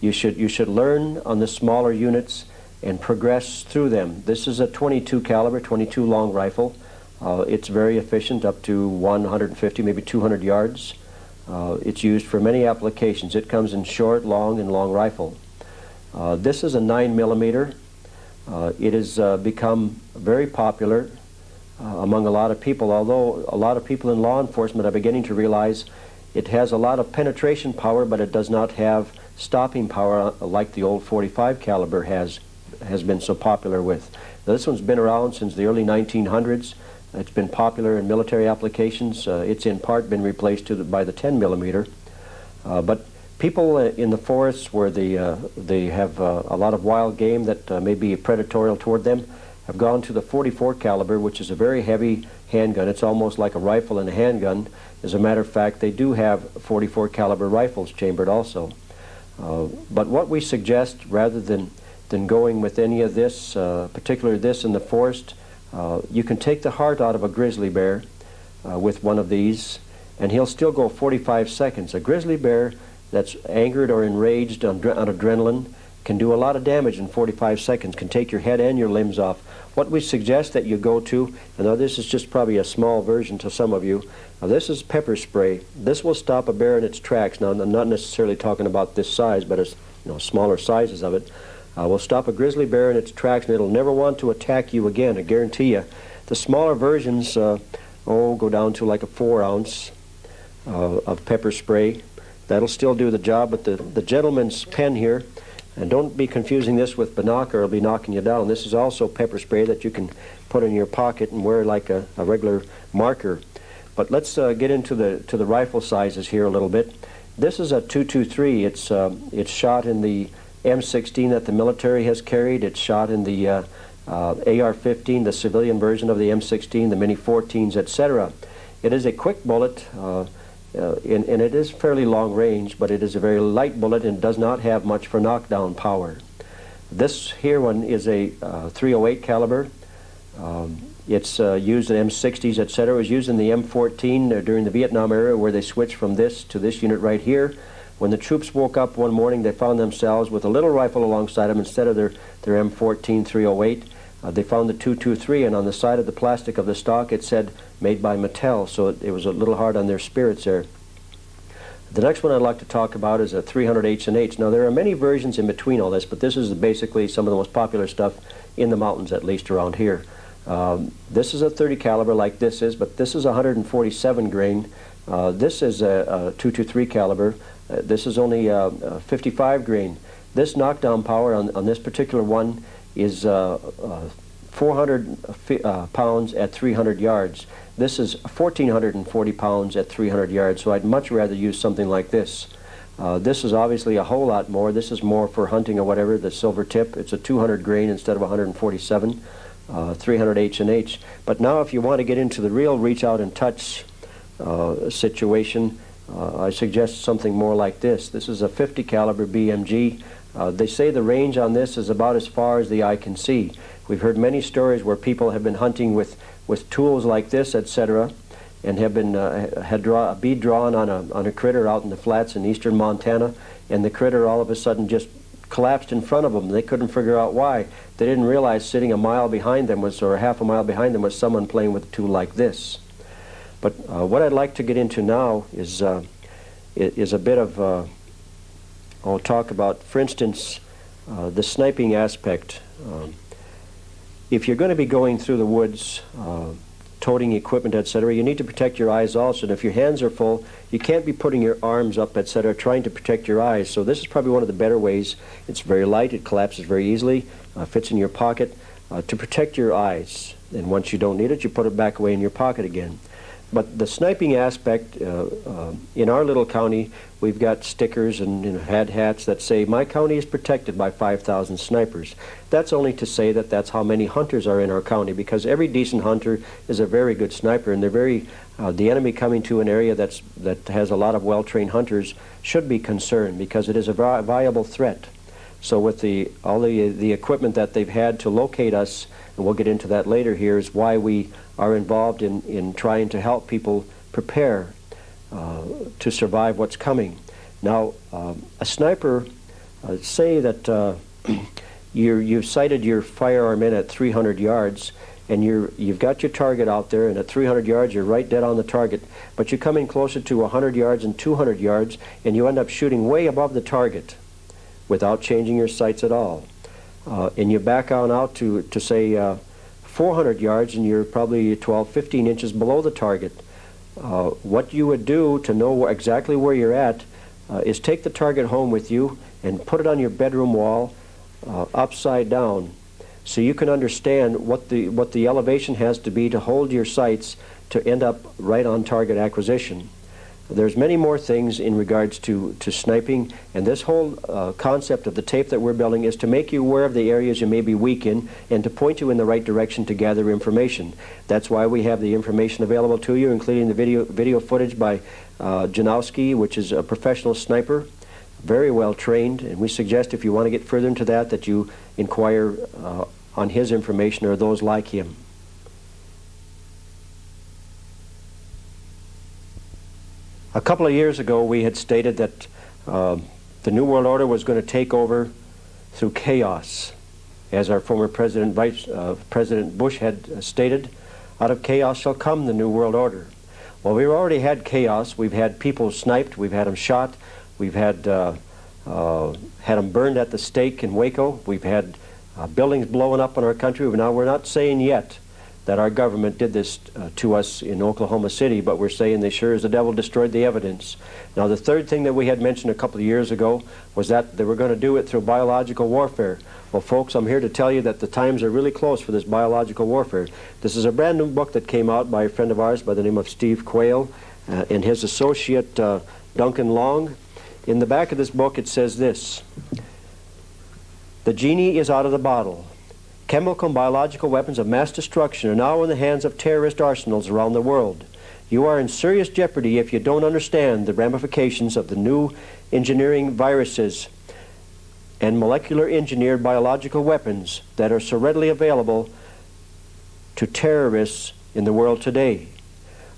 You should learn on the smaller units and progress through them. This is a 22 caliber, 22 long rifle. It's very efficient, up to 150, maybe 200 yards. It's used for many applications. It comes in short, long, and long rifle. This is a 9mm. It has become very popular among a lot of people, although a lot of people in law enforcement are beginning to realize it has a lot of penetration power, but it does not have stopping power like the old 45 caliber has been so popular with. Now, this one's been around since the early 1900s. It's been popular in military applications. It's in part been replaced by the 10mm. But people in the forests where they have a lot of wild game that may be predatory toward them have gone to the 44 caliber, which is a very heavy handgun. It's almost like a rifle and a handgun. As a matter of fact, they do have 44 caliber rifles chambered also. But what we suggest, rather than going with any of this, particularly this in the forest, you can take the heart out of a grizzly bear with one of these, and he'll still go 45 seconds. A grizzly bear that's angered or enraged on adrenaline can do a lot of damage in 45 seconds, can take your head and your limbs off. What we suggest that you go to, and now this is just probably a small version to some of you, now this is pepper spray. This will stop a bear in its tracks. Now I'm not necessarily talking about this size, but it's, smaller sizes of it. Will stop a grizzly bear in its tracks, and it'll never want to attack you again. I guarantee you The smaller versions go down to like a 4 ounce of pepper spray. That'll still do the job, but the gentleman's pen here, and don't be confusing this with Binoc or it'll be knocking you down. This is also pepper spray that you can put in your pocket and wear like a regular marker. But let's get into the rifle sizes here a little bit. This is a 223. It's shot in the M16 that the military has carried. It's shot in the AR-15, the civilian version of the M16, the Mini 14s, etc. It is a quick bullet, and it is fairly long range, but it is a very light bullet and does not have much for knockdown power. This here one is a 308 caliber. It's used in M60s, etc. It was used in the M14 during the Vietnam era, where they switched from this to this unit right here. When the troops woke up one morning, they found themselves with a little rifle alongside them instead of their M14 308. They found the 223, and on the side of the plastic of the stock it said made by Mattel, so it was a little hard on their spirits there. The next one I'd like to talk about is a 300 H&H. Now there are many versions in between all this, but this is basically some of the most popular stuff in the mountains, at least around here. This is a 30 caliber like this is, but this is 147 grain. This is a 223 caliber. This is only 55 grain. This knockdown power on this particular one is 400 pounds at 300 yards. This is 1,440 pounds at 300 yards, so I'd much rather use something like this. This is obviously a whole lot more. This is more for hunting or whatever, the silver tip. It's a 200 grain instead of 147, 300 H&H. But now if you want to get into the real reach out and touch situation, I suggest something more like this. This is a 50 caliber BMG. They say the range on this is about as far as the eye can see. We've heard many stories where people have been hunting with tools like this, etc., and have been had a bead drawn on a critter out in the flats in eastern Montana, and the critter all of a sudden just collapsed in front of them. They couldn't figure out why. They didn't realize sitting a mile behind them or half a mile behind them was someone playing with a tool like this. But what I'd like to get into now is a bit of I'll talk about, for instance, the sniping aspect. If you're going to be going through the woods, toting equipment, etc., you need to protect your eyes also. And if your hands are full, you can't be putting your arms up, etc., trying to protect your eyes. So this is probably one of the better ways. It's very light, it collapses very easily, fits in your pocket, to protect your eyes. And once you don't need it, you put it back away in your pocket again. But the sniping aspect, in our little county, we've got stickers and hats that say, "My county is protected by 5,000 snipers." That's only to say that that's how many hunters are in our county, because every decent hunter is a very good sniper, and they're very, the enemy coming to an area that has a lot of well-trained hunters should be concerned, because it is a viable threat. So with all the equipment that they've had to locate us, and we'll get into that later here, is why we are involved in trying to help people prepare to survive what's coming. Now, a sniper, say that you've sighted your firearm in at 300 yards, and you've got your target out there, and at 300 yards you're right dead on the target, but you come in closer to 100 yards and 200 yards, and you end up shooting way above the target without changing your sights at all. And you back on out to say 400 yards, and you're probably 12, 15 inches below the target. What you would do to know exactly where you're at is take the target home with you and put it on your bedroom wall upside down, so you can understand what the elevation has to be to hold your sights to end up right on target acquisition. There's many more things in regards to sniping, and this whole concept of the tape that we're building is to make you aware of the areas you may be weak in and to point you in the right direction to gather information. That's why we have the information available to you, including the video footage by Janowski, which is a professional sniper, very well trained, and we suggest if you want to get further into that you inquire on his information or those like him. A couple of years ago, we had stated that the New World Order was going to take over through chaos. As our former President Bush had stated, out of chaos shall come the New World Order. Well, we've already had chaos. We've had people sniped. We've had them shot. We've had them burned at the stake in Waco. We've had buildings blowing up in our country. Now, we're not saying yet that our government did this to us in Oklahoma City, but we're saying they sure as the devil destroyed the evidence. Now, the third thing that we had mentioned a couple of years ago was that they were going to do it through biological warfare. Well, folks, I'm here to tell you that the times are really close for this biological warfare. This is a brand new book that came out by a friend of ours by the name of Steve Quayle and his associate Duncan Long. In the back of this book it says this: "The genie is out of the bottle. Chemical and biological weapons of mass destruction are now in the hands of terrorist arsenals around the world. You are in serious jeopardy if you don't understand the ramifications of the new engineering viruses and molecular engineered biological weapons that are so readily available to terrorists in the world today.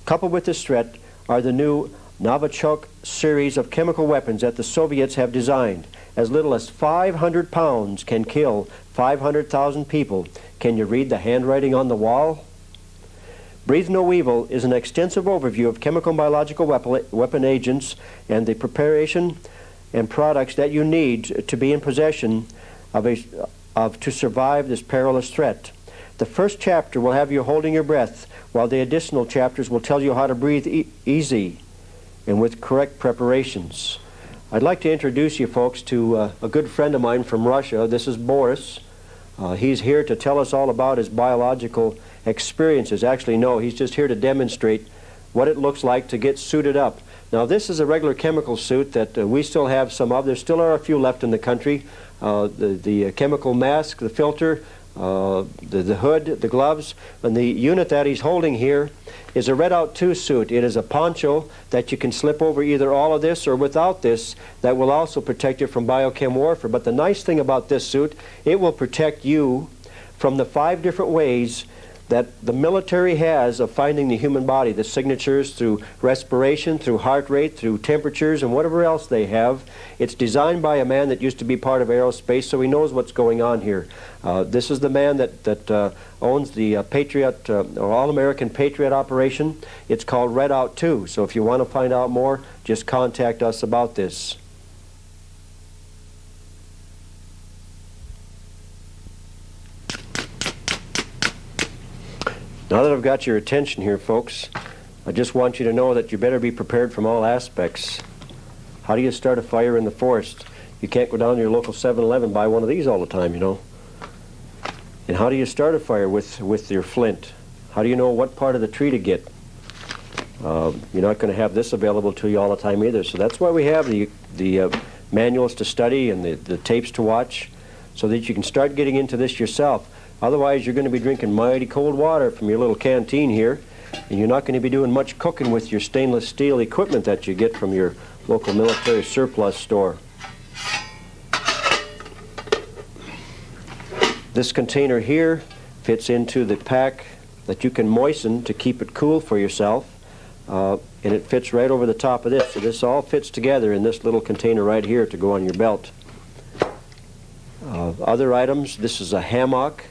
Coupled with this threat are the new Novichok series of chemical weapons that the Soviets have designed. As little as 500 pounds can kill 500,000 people. Can you read the handwriting on the wall? Breathe No Evil is an extensive overview of chemical and biological weapon agents and the preparation and products that you need to be in possession of to survive this perilous threat. The first chapter will have you holding your breath, while the additional chapters will tell you how to breathe easy and with correct preparations." I'd like to introduce you folks to a good friend of mine from Russia. This is Boris. He's here to tell us all about his biological experiences. Actually, no, he's just here to demonstrate what it looks like to get suited up. Now, this is a regular chemical suit that we still have some of. There still are a few left in the country. The chemical mask, the filter, the hood, the gloves, and the unit that he's holding here is a Redout 2 suit. It is a poncho that you can slip over either all of this or without this that will also protect you from biochem warfare. But the nice thing about this suit, it will protect you from the 5 different ways that the military has of finding the human body, the signatures through respiration, through heart rate, through temperatures, and whatever else they have. It's designed by a man that used to be part of aerospace, so he knows what's going on here. This is the man that owns the Patriot, or All-American Patriot operation. It's called Redout 2, so if you want to find out more, just contact us about this. Now that I've got your attention here, folks, I just want you to know that you better be prepared from all aspects. How do you start a fire in the forest? You can't go down to your local 7-Eleven and buy one of these all the time, you know. And how do you start a fire with your flint? How do you know what part of the tree to get? You're not going to have this available to you all the time either. So that's why we have the manuals to study and the tapes to watch, so that you can start getting into this yourself. Otherwise, you're going to be drinking mighty cold water from your little canteen here, and you're not going to be doing much cooking with your stainless steel equipment that you get from your local military surplus store. This container here fits into the pack that you can moisten to keep it cool for yourself, and it fits right over the top of this. So this all fits together in this little container right here to go on your belt. Other items, this is a hammock.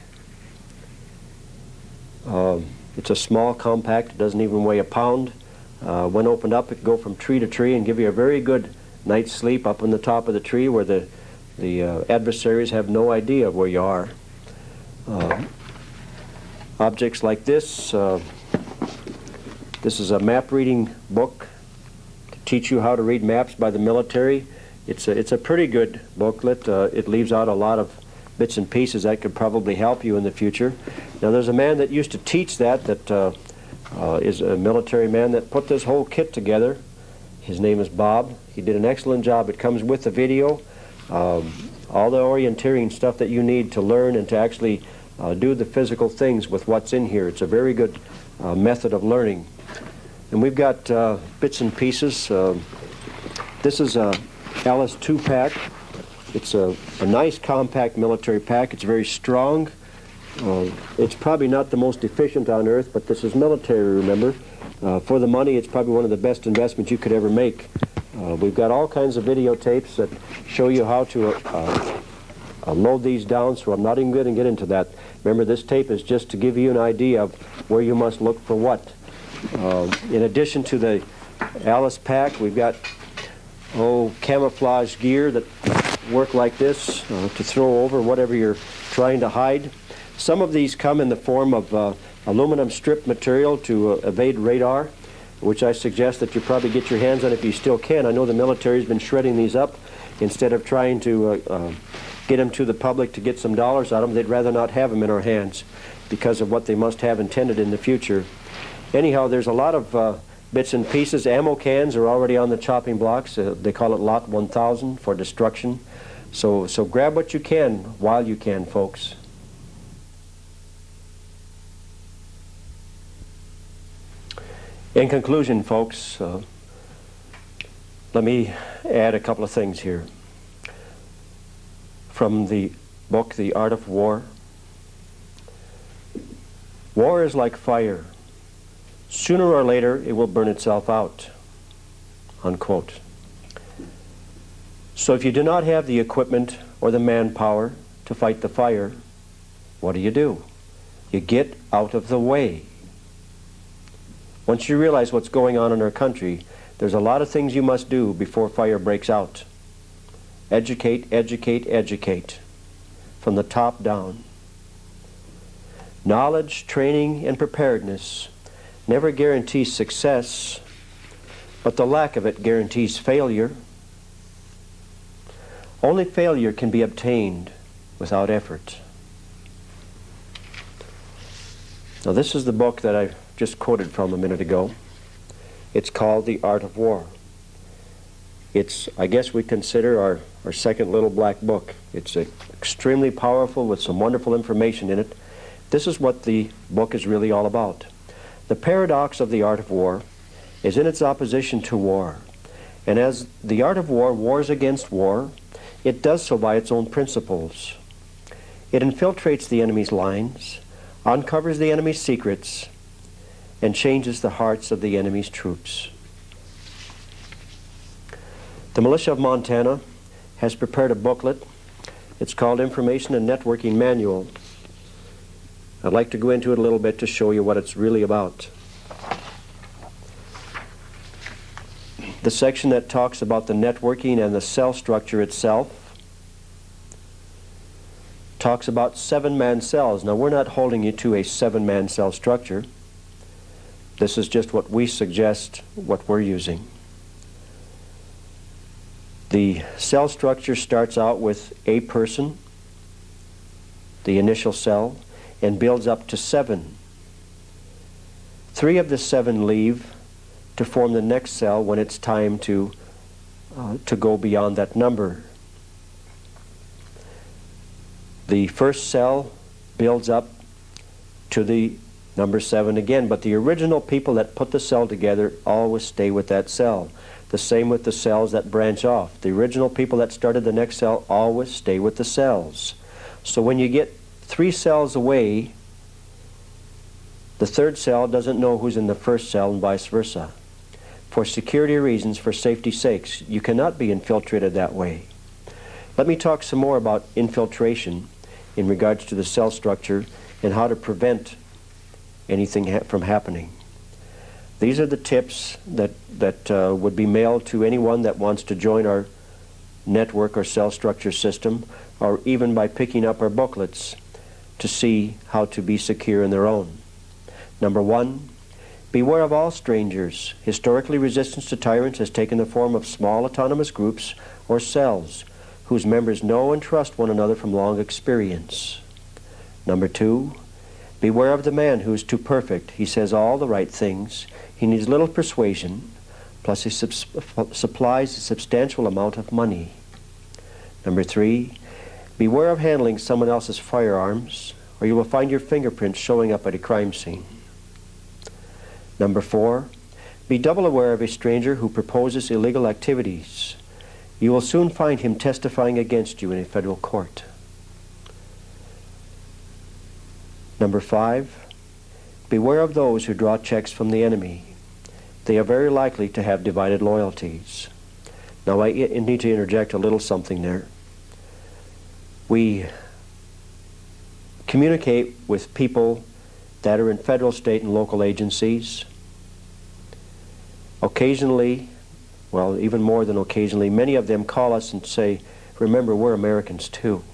It's a small, compact, it doesn't even weigh a pound. When opened up, it can go from tree to tree and give you a very good night's sleep up on the top of the tree where the adversaries have no idea where you are. Objects like this, this is a map reading book to teach you how to read maps by the military. It's a pretty good booklet. It leaves out a lot of bits and pieces that could probably help you in the future. Now, there's a man that used to teach that is a military man that put this whole kit together. His name is Bob. He did an excellent job. It comes with the video, all the orienteering stuff that you need to learn and to actually do the physical things with what's in here. It's a very good method of learning. And we've got bits and pieces. This is a Alice 2-pack. It's a nice compact military pack. It's very strong. It's probably not the most efficient on earth, but this is military, remember. For the money, it's probably one of the best investments you could ever make. We've got all kinds of videotapes that show you how to load these down, so I'm not even going to get into that. Remember, this tape is just to give you an idea of where you must look for what. In addition to the Alice pack, we've got camouflage gear that work like this to throw over whatever you're trying to hide. Some of these come in the form of aluminum strip material to evade radar, which I suggest that you probably get your hands on if you still can. I know the military's been shredding these up instead of trying to get them to the public to get some dollars out of them. They'd rather not have them in our hands because of what they must have intended in the future. Anyhow, there's a lot of bits and pieces. Ammo cans are already on the chopping blocks. They call it Lot 1000 for destruction. So grab what you can while you can, folks. In conclusion, folks, let me add a couple of things here. From the book, The Art of War. War is like fire. Sooner or later, it will burn itself out, unquote. So if you do not have the equipment or the manpower to fight the fire, what do? You get out of the way. Once you realize what's going on in our country, there's a lot of things you must do before fire breaks out. Educate, educate, educate, from the top down. Knowledge, training, and preparedness never guarantees success, but the lack of it guarantees failure. Only failure can be obtained without effort. Now, this is the book that I just quoted from a minute ago. It's called The Art of War. It's, I guess we consider our second little black book. It's extremely powerful with some wonderful information in it. This is what the book is really all about. The paradox of the art of war is in its opposition to war. And as the art of war wars against war, it does so by its own principles. It infiltrates the enemy's lines, uncovers the enemy's secrets, and changes the hearts of the enemy's troops. The Militia of Montana has prepared a booklet. It's called Information and Networking Manual. I'd like to go into it a little bit to show you what it's really about. The section that talks about the networking and the cell structure itself talks about 7-man cells. Now, we're not holding you to a 7-man cell structure. This is just what we suggest, what we're using. The cell structure starts out with a person, the initial cell, and builds up to 7. 3 of the 7 leave to form the next cell when it's time to go beyond that number. The first cell builds up to the number 7 again, but the original people that put the cell together always stay with that cell. The same with the cells that branch off. The original people that started the next cell always stay with the cells. So when you get 3 cells away, the third cell doesn't know who's in the first cell and vice versa. For security reasons, for safety's sakes, you cannot be infiltrated that way. Let me talk some more about infiltration in regards to the cell structure and how to prevent anything from happening. These are the tips that would be mailed to anyone that wants to join our network or cell structure system, or even by picking up our booklets to see how to be secure in their own. Number 1, beware of all strangers. Historically, resistance to tyrants has taken the form of small autonomous groups or cells whose members know and trust one another from long experience. Number 2, beware of the man who is too perfect. He says all the right things. He needs little persuasion, plus he supplies a substantial amount of money. Number 3, beware of handling someone else's firearms, or you will find your fingerprints showing up at a crime scene. Number 4, be double aware of a stranger who proposes illegal activities. You will soon find him testifying against you in a federal court. Number 5, beware of those who draw checks from the enemy. They are very likely to have divided loyalties. Now, I need to interject a little something there. We communicate with people that are in federal, state, and local agencies. Occasionally, well, even more than occasionally, many of them call us and say, remember, we're Americans too.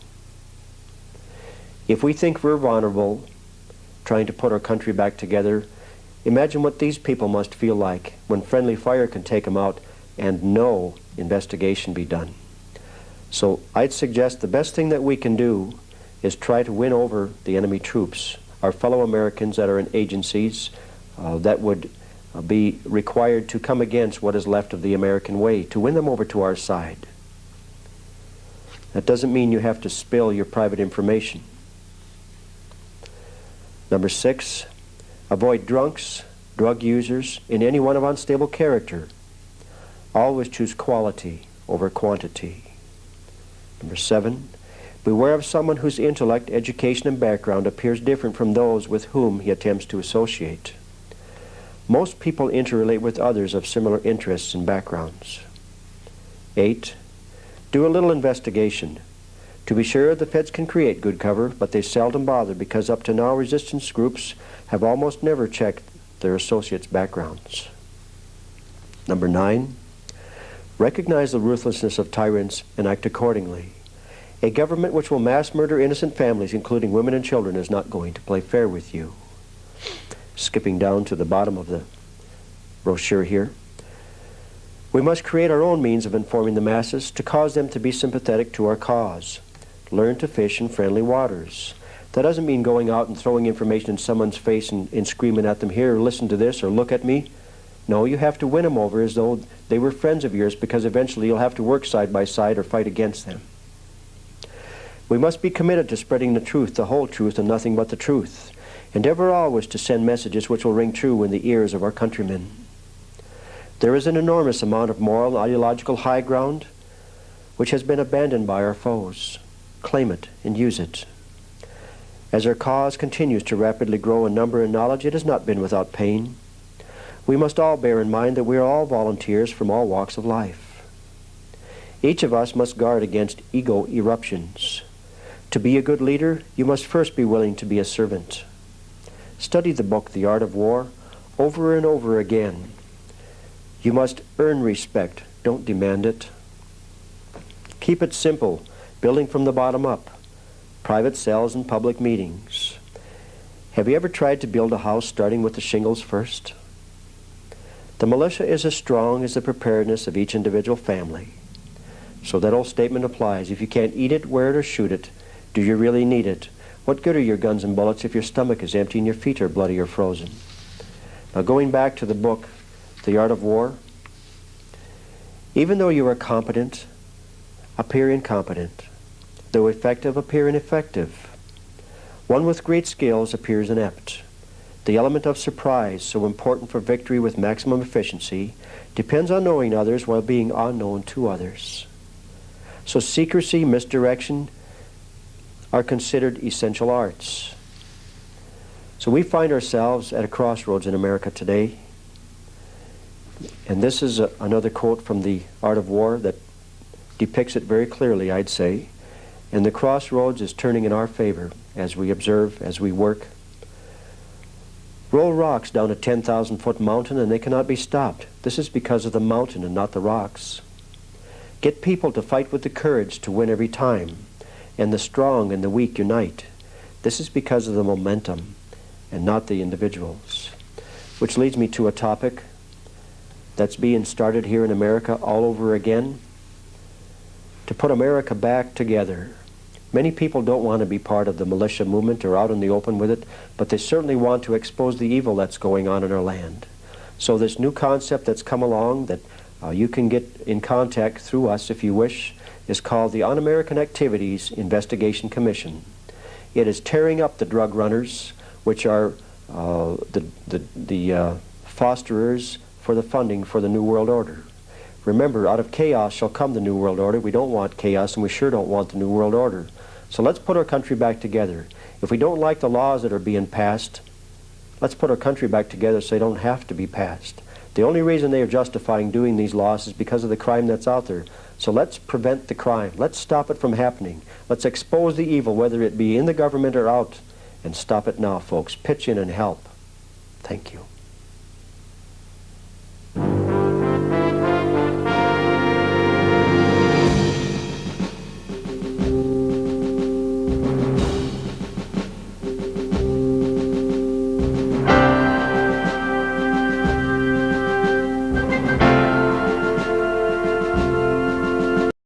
If we think we're vulnerable, trying to put our country back together, imagine what these people must feel like when friendly fire can take them out and no investigation be done. So I'd suggest the best thing that we can do is try to win over the enemy troops, our fellow Americans that are in agencies that would be required to come against what is left of the American way, to win them over to our side. That doesn't mean you have to spill your private information. Number 6, avoid drunks, drug users, and anyone of unstable character. Always choose quality over quantity. Number 7, beware of someone whose intellect, education, and background appears different from those with whom he attempts to associate. Most people interrelate with others of similar interests and backgrounds. 8, do a little investigation. To be sure, the feds can create good cover, but they seldom bother because up to now resistance groups have almost never checked their associates' backgrounds. Number 9, recognize the ruthlessness of tyrants and act accordingly. A government which will mass murder innocent families, including women and children, is not going to play fair with you. Skipping down to the bottom of the brochure here. We must create our own means of informing the masses to cause them to be sympathetic to our cause. Learn to fish in friendly waters. That doesn't mean going out and throwing information in someone's face and screaming at them, here, listen to this, or look at me. No, you have to win them over as though they were friends of yours, because eventually you'll have to work side by side or fight against them. We must be committed to spreading the truth, the whole truth, and nothing but the truth. Endeavor always to send messages which will ring true in the ears of our countrymen. There is an enormous amount of moral and ideological high ground which has been abandoned by our foes. Claim it and use it. As our cause continues to rapidly grow in number and knowledge, it has not been without pain. We must all bear in mind that we are all volunteers from all walks of life. Each of us must guard against ego eruptions. To be a good leader, you must first be willing to be a servant. Study the book, The Art of War, over and over again. You must earn respect, don't demand it. Keep it simple, building from the bottom up. Private cells and public meetings. Have you ever tried to build a house starting with the shingles first? The militia is as strong as the preparedness of each individual family. So that old statement applies. If you can't eat it, wear it, or shoot it, do you really need it? What good are your guns and bullets if your stomach is empty and your feet are bloody or frozen? Now, going back to the book, The Art of War, even though you are competent, appear incompetent. Though effective, appear ineffective. One with great skills appears inept. The element of surprise, so important for victory with maximum efficiency, depends on knowing others while being unknown to others. So secrecy, misdirection are considered essential arts. So we find ourselves at a crossroads in America today. And this is another quote from The Art of War that depicts it very clearly, I'd say. And the crossroads is turning in our favor as we observe, as we work. Roll rocks down a 10,000-foot mountain and they cannot be stopped. This is because of the mountain and not the rocks. Get people to fight with the courage to win every time, and the strong and the weak unite. This is because of the momentum and not the individuals. Which leads me to a topic that's being started here in America all over again, to put America back together. Many people don't want to be part of the militia movement or out in the open with it, but they certainly want to expose the evil that's going on in our land. So this new concept that's come along that you can get in contact through us if you wish is called the Un-American Activities Investigation Commission. It is tearing up the drug runners, which are the fosterers for the funding for the New World Order. Remember, out of chaos shall come the New World Order. We don't want chaos, and we sure don't want the New World Order. So let's put our country back together. If we don't like the laws that are being passed, let's put our country back together so they don't have to be passed. The only reason they are justifying doing these laws is because of the crime that's out there. So let's prevent the crime. Let's stop it from happening. Let's expose the evil, whether it be in the government or out, and stop it now, folks. Pitch in and help. Thank you.